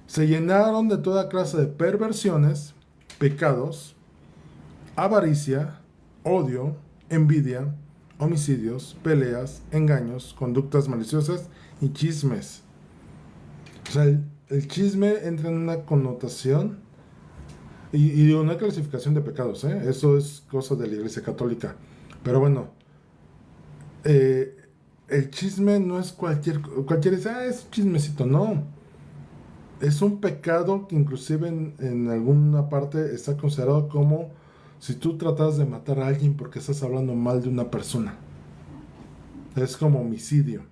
[SPEAKER 1] se llenaron de toda clase de perversiones, pecados, avaricia, odio, envidia, homicidios, peleas, engaños, conductas maliciosas y chismes. O sea, el chisme entra en una connotación y una clasificación de pecados, ¿eh? Eso es cosa de la Iglesia Católica. Pero bueno, el chisme no es cualquiera dice, es un chismecito, no. Es un pecado que inclusive en alguna parte está considerado como si tú tratas de matar a alguien porque estás hablando mal de una persona. Es como homicidio.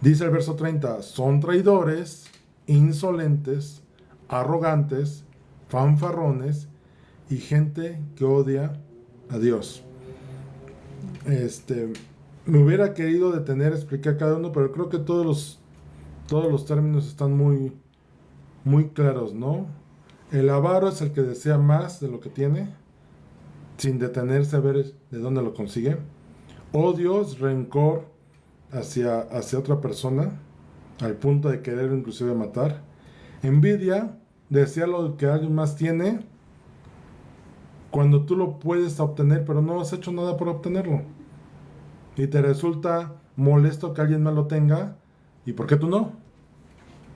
[SPEAKER 1] Dice el verso 30, son traidores, insolentes, arrogantes, fanfarrones y gente que odia a Dios. Me hubiera querido detener a explicar cada uno, pero creo que todos los términos están muy, muy claros, ¿no? El avaro es el que desea más de lo que tiene, sin detenerse a ver de dónde lo consigue. Odio es rencor hacia otra persona, al punto de querer inclusive matar. Envidia, desea lo que alguien más tiene, cuando tú lo puedes obtener, pero no has hecho nada por obtenerlo. Y te resulta molesto que alguien más lo tenga, ¿y por qué tú no?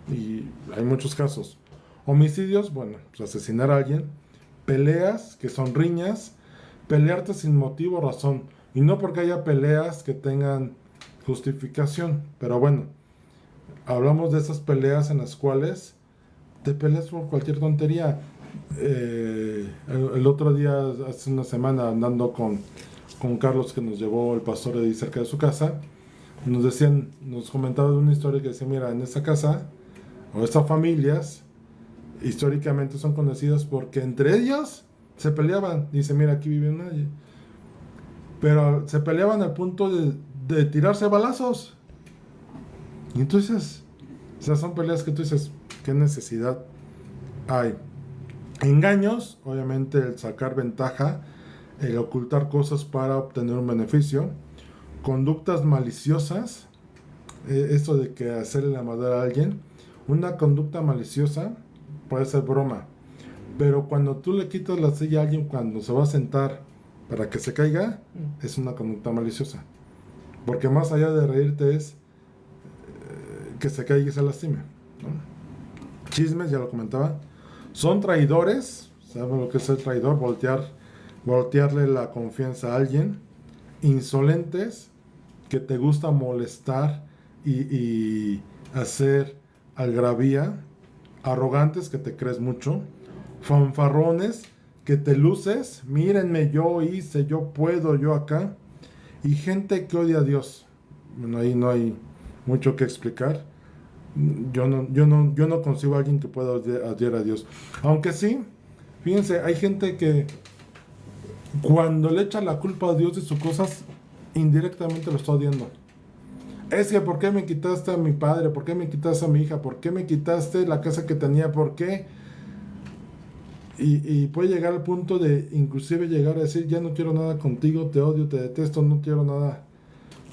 [SPEAKER 1] Y hay muchos casos. Homicidios, bueno, pues asesinar a alguien. Peleas, que son riñas. Pelearte sin motivo o razón. Y no porque haya peleas que tengan justificación. Pero bueno, hablamos de esas peleas en las cuales te peleas por cualquier tontería. El otro día, hace una semana, andando con Carlos, que nos llevó el pastor de ahí cerca de su casa, nos comentaba de una historia que decía, mira, en esta casa o estas familias históricamente son conocidas porque entre ellos se peleaban. Dice, mira, aquí vive nadie, pero se peleaban al punto de tirarse balazos. Y entonces, o sea, son peleas que tú dices, ¿qué necesidad hay? Engaños, obviamente el sacar ventaja, el ocultar cosas para obtener un beneficio. Conductas maliciosas, esto de que hacerle la maldad a alguien. Una conducta maliciosa puede ser broma, pero cuando tú le quitas la silla a alguien cuando se va a sentar para que se caiga, es una conducta maliciosa. porque más allá de reírte es que se caiga y se lastime, ¿no? Chismes, ya lo comentaba, son traidores. ¿Saben lo que es el traidor? Voltearle la confianza a alguien. Insolentes, que te gusta molestar y hacer algarabía. Arrogantes, que te crees mucho. Fanfarrones, que te luces, mírenme, yo hice, yo puedo, yo acá. Y gente que odia a Dios. Bueno, ahí no hay mucho que explicar. Yo no concibo a alguien que pueda odiar a Dios. Aunque sí, fíjense, hay gente que cuando le echa la culpa a Dios de sus cosas, indirectamente lo está odiando. Es que, ¿por qué me quitaste a mi padre? ¿Por qué me quitaste a mi hija? ¿Por qué me quitaste la casa que tenía? ¿Por qué? Y puede llegar al punto de inclusive llegar a decir, ya no quiero nada contigo, te odio, te detesto, no quiero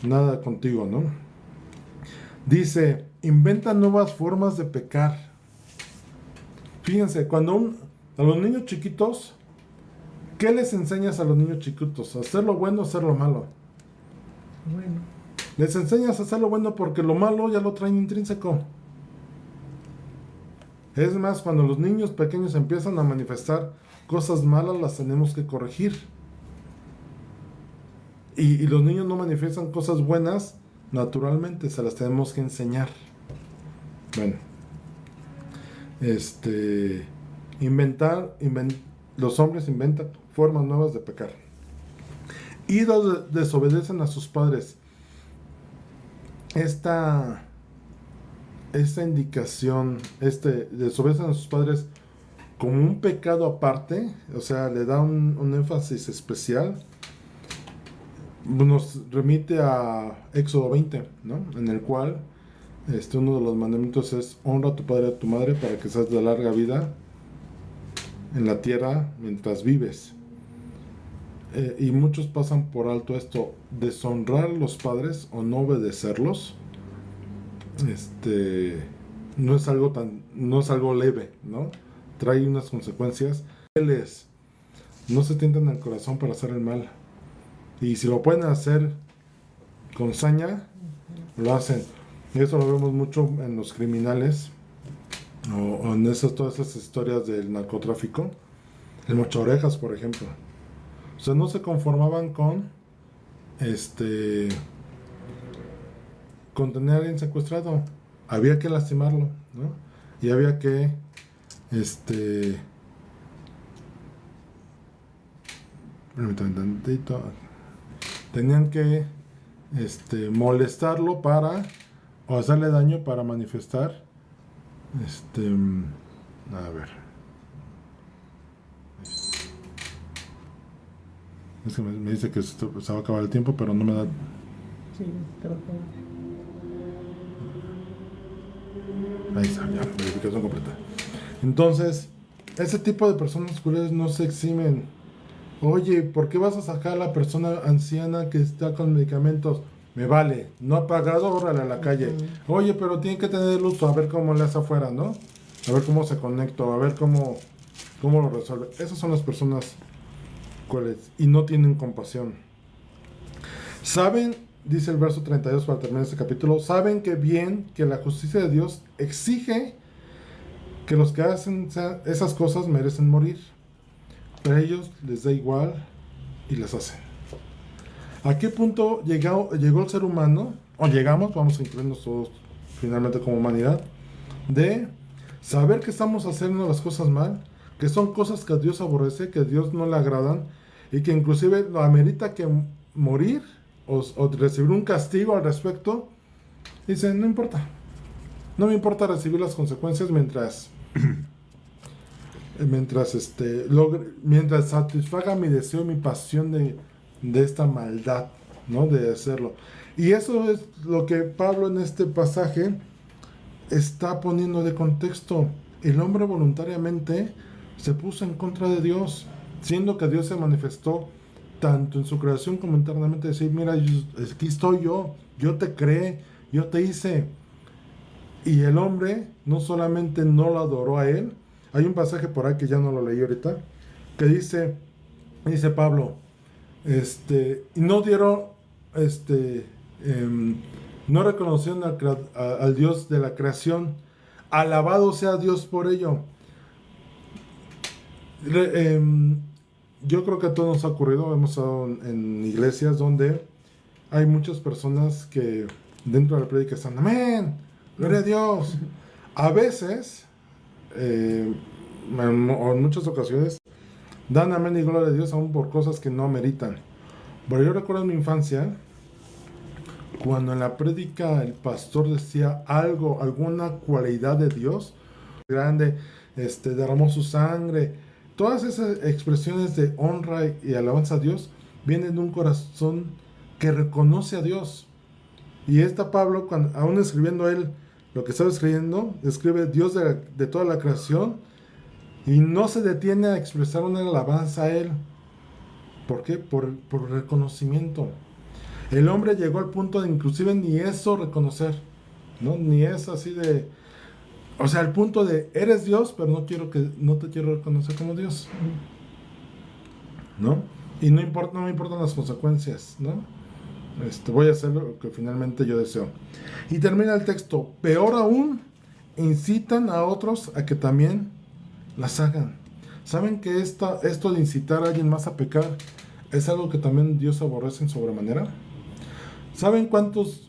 [SPEAKER 1] nada contigo, ¿no? Dice, inventa nuevas formas de pecar. Fíjense, a los niños chiquitos, ¿qué les enseñas a los niños chiquitos? ¿Hacer lo bueno o hacer lo malo?
[SPEAKER 2] Bueno,
[SPEAKER 1] Les enseñas a hacer lo bueno porque lo malo ya lo traen intrínseco. Es más, cuando los niños pequeños empiezan a manifestar cosas malas, las tenemos que corregir. Y los niños no manifiestan cosas buenas, naturalmente, se las tenemos que enseñar. Bueno, los hombres inventan formas nuevas de pecar. Y desobedecen a sus padres. Esta indicación, desobedecen a sus padres como un pecado aparte, o sea, le da un énfasis especial. Nos remite a Éxodo 20, ¿no? En el cual uno de los mandamientos es honra a tu padre y a tu madre para que seas de larga vida en la tierra mientras vives. Y muchos pasan por alto esto, deshonrar a los padres o no obedecerlos. No es algo leve, ¿no? Trae unas consecuencias. No se tientan al corazón para hacer el mal. Y si lo pueden hacer con saña, lo hacen. Y eso lo vemos mucho en los criminales o en todas esas historias del narcotráfico. El Mocha Orejas, por ejemplo. O sea, no se conformaban con tener a alguien secuestrado. Había que lastimarlo, ¿no? Y había que permítanme tantito. Tenían que molestarlo o hacerle daño para manifestar a ver, es que me dice que se va a acabar el tiempo, pero no me da.
[SPEAKER 2] sí, trabajo.
[SPEAKER 1] Ahí está, ya, verificación completa. Entonces, ese tipo de personas curiosas no se eximen. Oye, ¿por qué vas a sacar a la persona anciana que está con medicamentos? Me vale, no ha pagado, órale a la calle. Oye, pero tiene que tener luz, a ver cómo le hace afuera, ¿no? A ver cómo se conecta, a ver cómo lo resuelve. Esas son las personas crueles y no tienen compasión. Saben, dice el verso 32 para terminar este capítulo, saben que la justicia de Dios exige que los que hacen esas cosas merecen morir. Pero a ellos les da igual y les hacen. ¿A qué punto llegó el ser humano? O llegamos, vamos a incluirnos todos finalmente como humanidad, de saber que estamos haciendo las cosas mal, que son cosas que a Dios aborrece, que a Dios no le agradan, y que inclusive lo amerita que morir o recibir un castigo al respecto. Dicen, no importa. No me importa recibir las consecuencias mientras satisfaga mi deseo, mi pasión de esta maldad, ¿no? De hacerlo. Y eso es lo que Pablo en este pasaje está poniendo de contexto. El hombre voluntariamente se puso en contra de Dios, siendo que Dios se manifestó tanto en su creación como internamente, decir, mira, aquí estoy yo te creé, yo te hice. Y el hombre no solamente no lo adoró a él. Hay un pasaje por ahí que ya no lo leí ahorita, que dice Pablo, y no dieron no reconocieron al Dios de la creación. Alabado sea Dios por ello. Yo creo que a todos nos ha ocurrido, hemos estado en iglesias donde hay muchas personas que dentro de la prédica están, amén, gloria a Dios. A veces, o en muchas ocasiones, dan amén y gloria a Dios aún por cosas que no ameritan. Pero yo recuerdo en mi infancia, cuando en la prédica el pastor decía algo, alguna cualidad de Dios grande, derramó su sangre, todas esas expresiones de honra y alabanza a Dios vienen de un corazón que reconoce a Dios. Y Pablo, aún escribiendo él lo que estaba escribiendo, escribe Dios de toda la creación y no se detiene a expresar una alabanza a él. ¿Por qué? Por reconocimiento. El hombre llegó al punto de inclusive ni eso reconocer, ¿no? Ni es así de... O sea, al punto de, eres Dios, pero no te quiero reconocer como Dios, ¿no? Y no me importan las consecuencias, ¿no? Voy a hacer lo que finalmente yo deseo. Y termina el texto, peor aún, incitan a otros a que también las hagan. ¿Saben que esto de incitar a alguien más a pecar es algo que también Dios aborrece en sobremanera? ¿Saben cuántos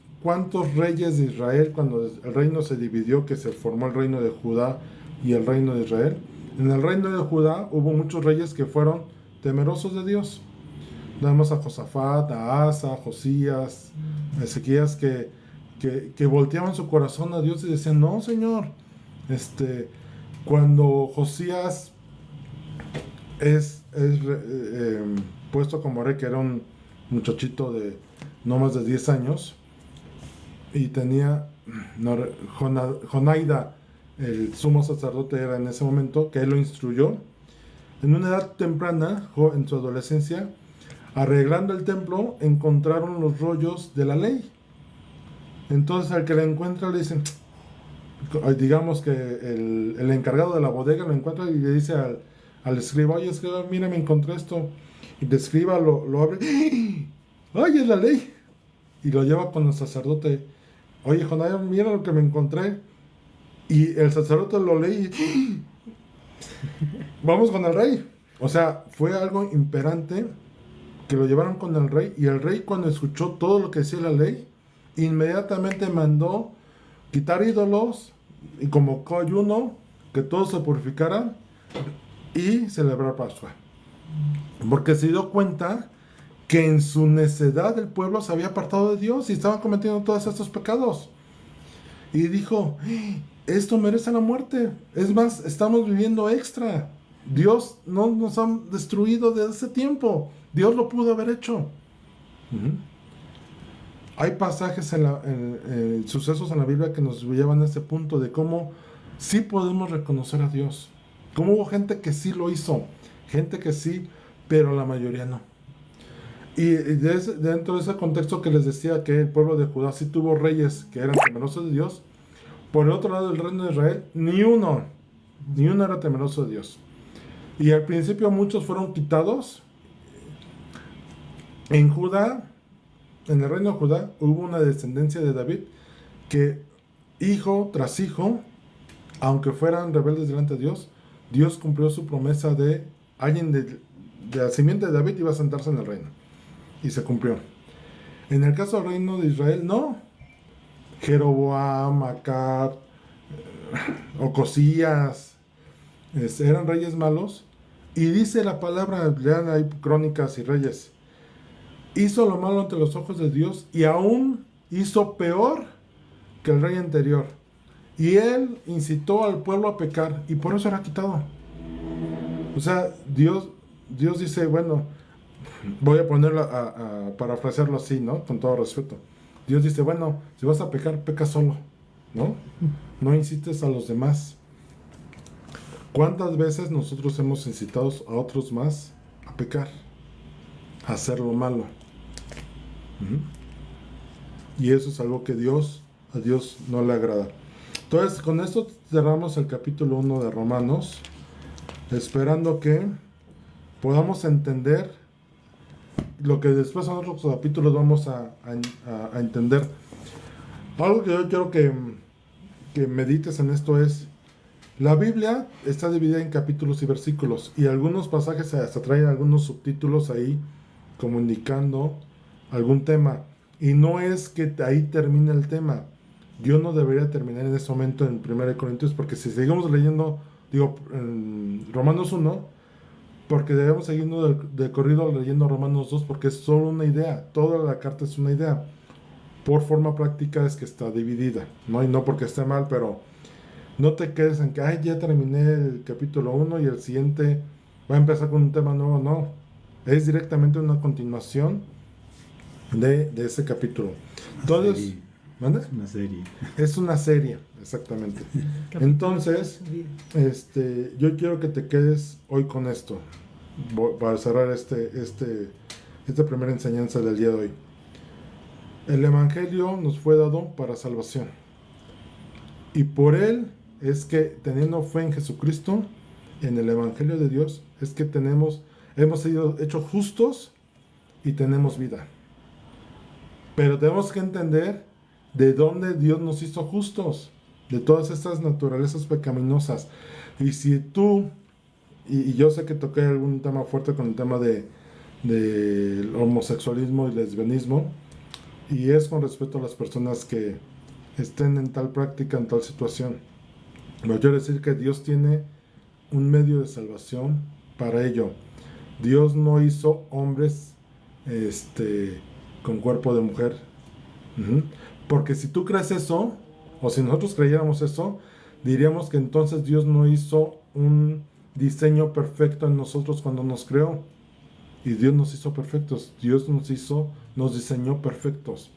[SPEAKER 1] reyes de Israel, cuando el reino se dividió, que se formó el reino de Judá y el reino de Israel? En el reino de Judá hubo muchos reyes que fueron temerosos de Dios. Nada más a Josafat, a Asa, a Josías, a Ezequías, que volteaban su corazón a Dios y decían, no, Señor. Cuando Josías es puesto como rey, que era un muchachito de no más de 10 años, y tenía Jonaida, el sumo sacerdote era en ese momento, que él lo instruyó, en una edad temprana, en su adolescencia, arreglando el templo, encontraron los rollos de la ley. Entonces al que la encuentra le dicen, digamos que el encargado de la bodega lo encuentra y le dice al escriba, oye escriba, mira, me encontré esto. Y el escriba lo abre, ¡ay, es la ley! Y lo lleva con el sacerdote. Oye, Jonás, mira lo que me encontré. Y el sacerdote lo lee y vamos con el rey. O sea, fue algo imperante que lo llevaron con el rey. Y el rey, cuando escuchó todo lo que decía la ley, inmediatamente mandó quitar ídolos y convocó ayuno, que todos se purificaran y celebrar Pascua. Porque se dio cuenta que en su necedad el pueblo se había apartado de Dios y estaban cometiendo todos estos pecados. Y dijo, esto merece la muerte. Es más, estamos viviendo extra. Dios no nos ha destruido desde ese tiempo. Dios lo pudo haber hecho. Hay pasajes sucesos en la Biblia que nos llevan a ese punto de cómo sí podemos reconocer a Dios. Cómo hubo gente que sí lo hizo, gente que sí, pero la mayoría no. Y dentro de ese contexto que les decía que el pueblo de Judá sí tuvo reyes que eran temerosos de Dios, por el otro lado del reino de Israel, ni uno era temeroso de Dios. Y al principio muchos fueron quitados. En Judá, en el reino de Judá, hubo una descendencia de David que hijo tras hijo, aunque fueran rebeldes delante de Dios, Dios cumplió su promesa de alguien de la simiente de David iba a sentarse en el reino. Y se cumplió. En el caso del reino de Israel, no. Jeroboam, Acab, Ocosías, eran reyes malos. Y dice la palabra, lean ahí Crónicas y Reyes, hizo lo malo ante los ojos de Dios y aún hizo peor que el rey anterior. Y él incitó al pueblo a pecar y por eso era quitado. O sea, Dios dice, bueno, voy a ponerlo a parafrasearlo así, ¿no? Con todo respeto. Dios dice, bueno, si vas a pecar, peca solo, ¿no? No incites a los demás. ¿Cuántas veces nosotros hemos incitado a otros más a pecar, a hacer lo malo? Y eso es algo que a Dios no le agrada. Entonces, con esto cerramos el capítulo 1 de Romanos, esperando que podamos entender lo que después en otros capítulos vamos a entender. Algo que yo quiero que medites en esto es, la Biblia está dividida en capítulos y versículos, y algunos pasajes hasta traen algunos subtítulos ahí, como indicando algún tema, y no es que ahí termine el tema. Yo no debería terminar en ese momento en 1 Corintios, porque si seguimos leyendo, en Romanos 1, porque debemos seguir de corrido leyendo Romanos 2, porque es solo una idea, toda la carta es una idea. Por forma práctica es que está dividida, ¿no? Y no porque esté mal, pero no te quedes en que, ya terminé el capítulo 1 y el siguiente va a empezar con un tema nuevo, no. Es directamente una continuación de ese capítulo. Entonces, ¿mande?
[SPEAKER 3] Es una serie.
[SPEAKER 1] Es una serie, exactamente. Entonces, yo quiero que te quedes hoy con esto, para cerrar esta primera enseñanza del día de hoy. El Evangelio nos fue dado para salvación, y por él es que, teniendo fe en Jesucristo, en el Evangelio de Dios, es que hemos sido hechos justos y tenemos vida. Pero tenemos que entender de dónde Dios nos hizo justos, de todas estas naturalezas pecaminosas. Y si tú, y yo sé que toqué algún tema fuerte con el tema de homosexualismo y lesbianismo, y es con respecto a las personas que estén en tal práctica, en tal situación. Pero quiero decir que Dios tiene un medio de salvación para ello. Dios no hizo hombres con cuerpo de mujer. Porque si tú crees eso, o si nosotros creyéramos eso, diríamos que entonces Dios no hizo un diseño perfecto en nosotros cuando nos creó. Y Dios nos hizo perfectos. Dios nos diseñó perfectos.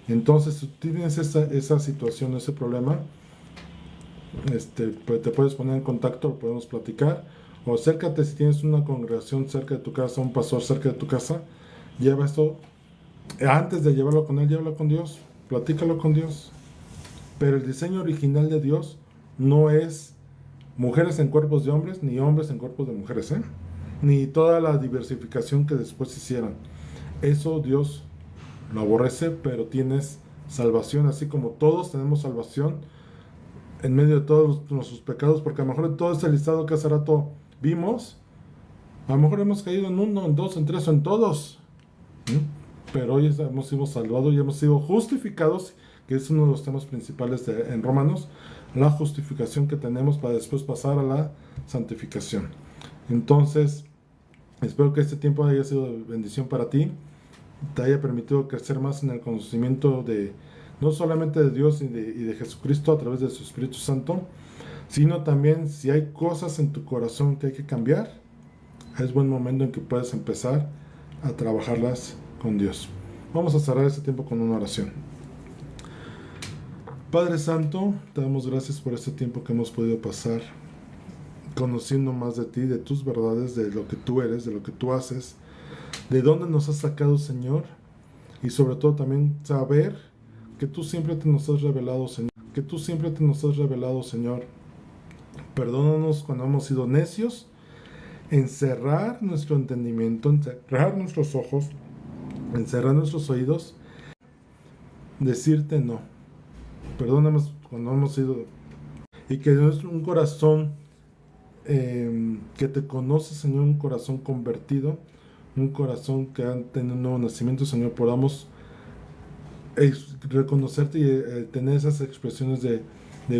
[SPEAKER 1] Entonces, si tienes esa situación, ese problema, pues te puedes poner en contacto, podemos platicar. O acércate, si tienes una congregación cerca de tu casa, un pastor cerca de tu casa, lleva esto. Antes de llevarlo con él, llévalo con Dios. Platícalo con Dios. Pero el diseño original de Dios no es mujeres en cuerpos de hombres, ni hombres en cuerpos de mujeres, ni toda la diversificación que después hicieron. Eso Dios lo aborrece, pero tienes salvación, así como todos tenemos salvación en medio de todos nuestros pecados, porque a lo mejor en todo ese listado que hace rato vimos, a lo mejor hemos caído en uno, en dos, en tres o en todos, pero hoy hemos sido salvados y hemos sido justificados, que es uno de los temas principales en Romanos, la justificación que tenemos para después pasar a la santificación. Entonces, espero que este tiempo haya sido de bendición para ti, te haya permitido crecer más en el conocimiento no solamente de Dios y de Jesucristo a través de su Espíritu Santo, sino también si hay cosas en tu corazón que hay que cambiar, es buen momento en que puedas empezar a trabajarlas con Dios. Vamos a cerrar este tiempo con una oración. Padre Santo, te damos gracias por este tiempo que hemos podido pasar conociendo más de ti, de tus verdades, de lo que tú eres, de lo que tú haces, de dónde nos has sacado, Señor, y sobre todo también saber que tú siempre te nos has revelado, Señor, Señor. Perdónanos cuando hemos sido necios en cerrar nuestro entendimiento, en cerrar nuestros ojos, en cerrar nuestros oídos, decirte no. Perdónanos cuando hemos sido, y que un corazón que te conoce, Señor, un corazón convertido, un corazón que ha tenido un nuevo nacimiento, Señor, podamos reconocerte y tener esas expresiones de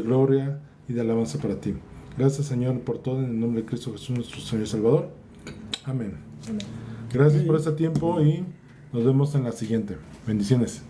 [SPEAKER 1] gloria y de alabanza para ti. Gracias, Señor, por todo, en el nombre de Cristo Jesús, nuestro Señor y Salvador. Amén. Gracias por este tiempo y nos vemos en la siguiente. Bendiciones.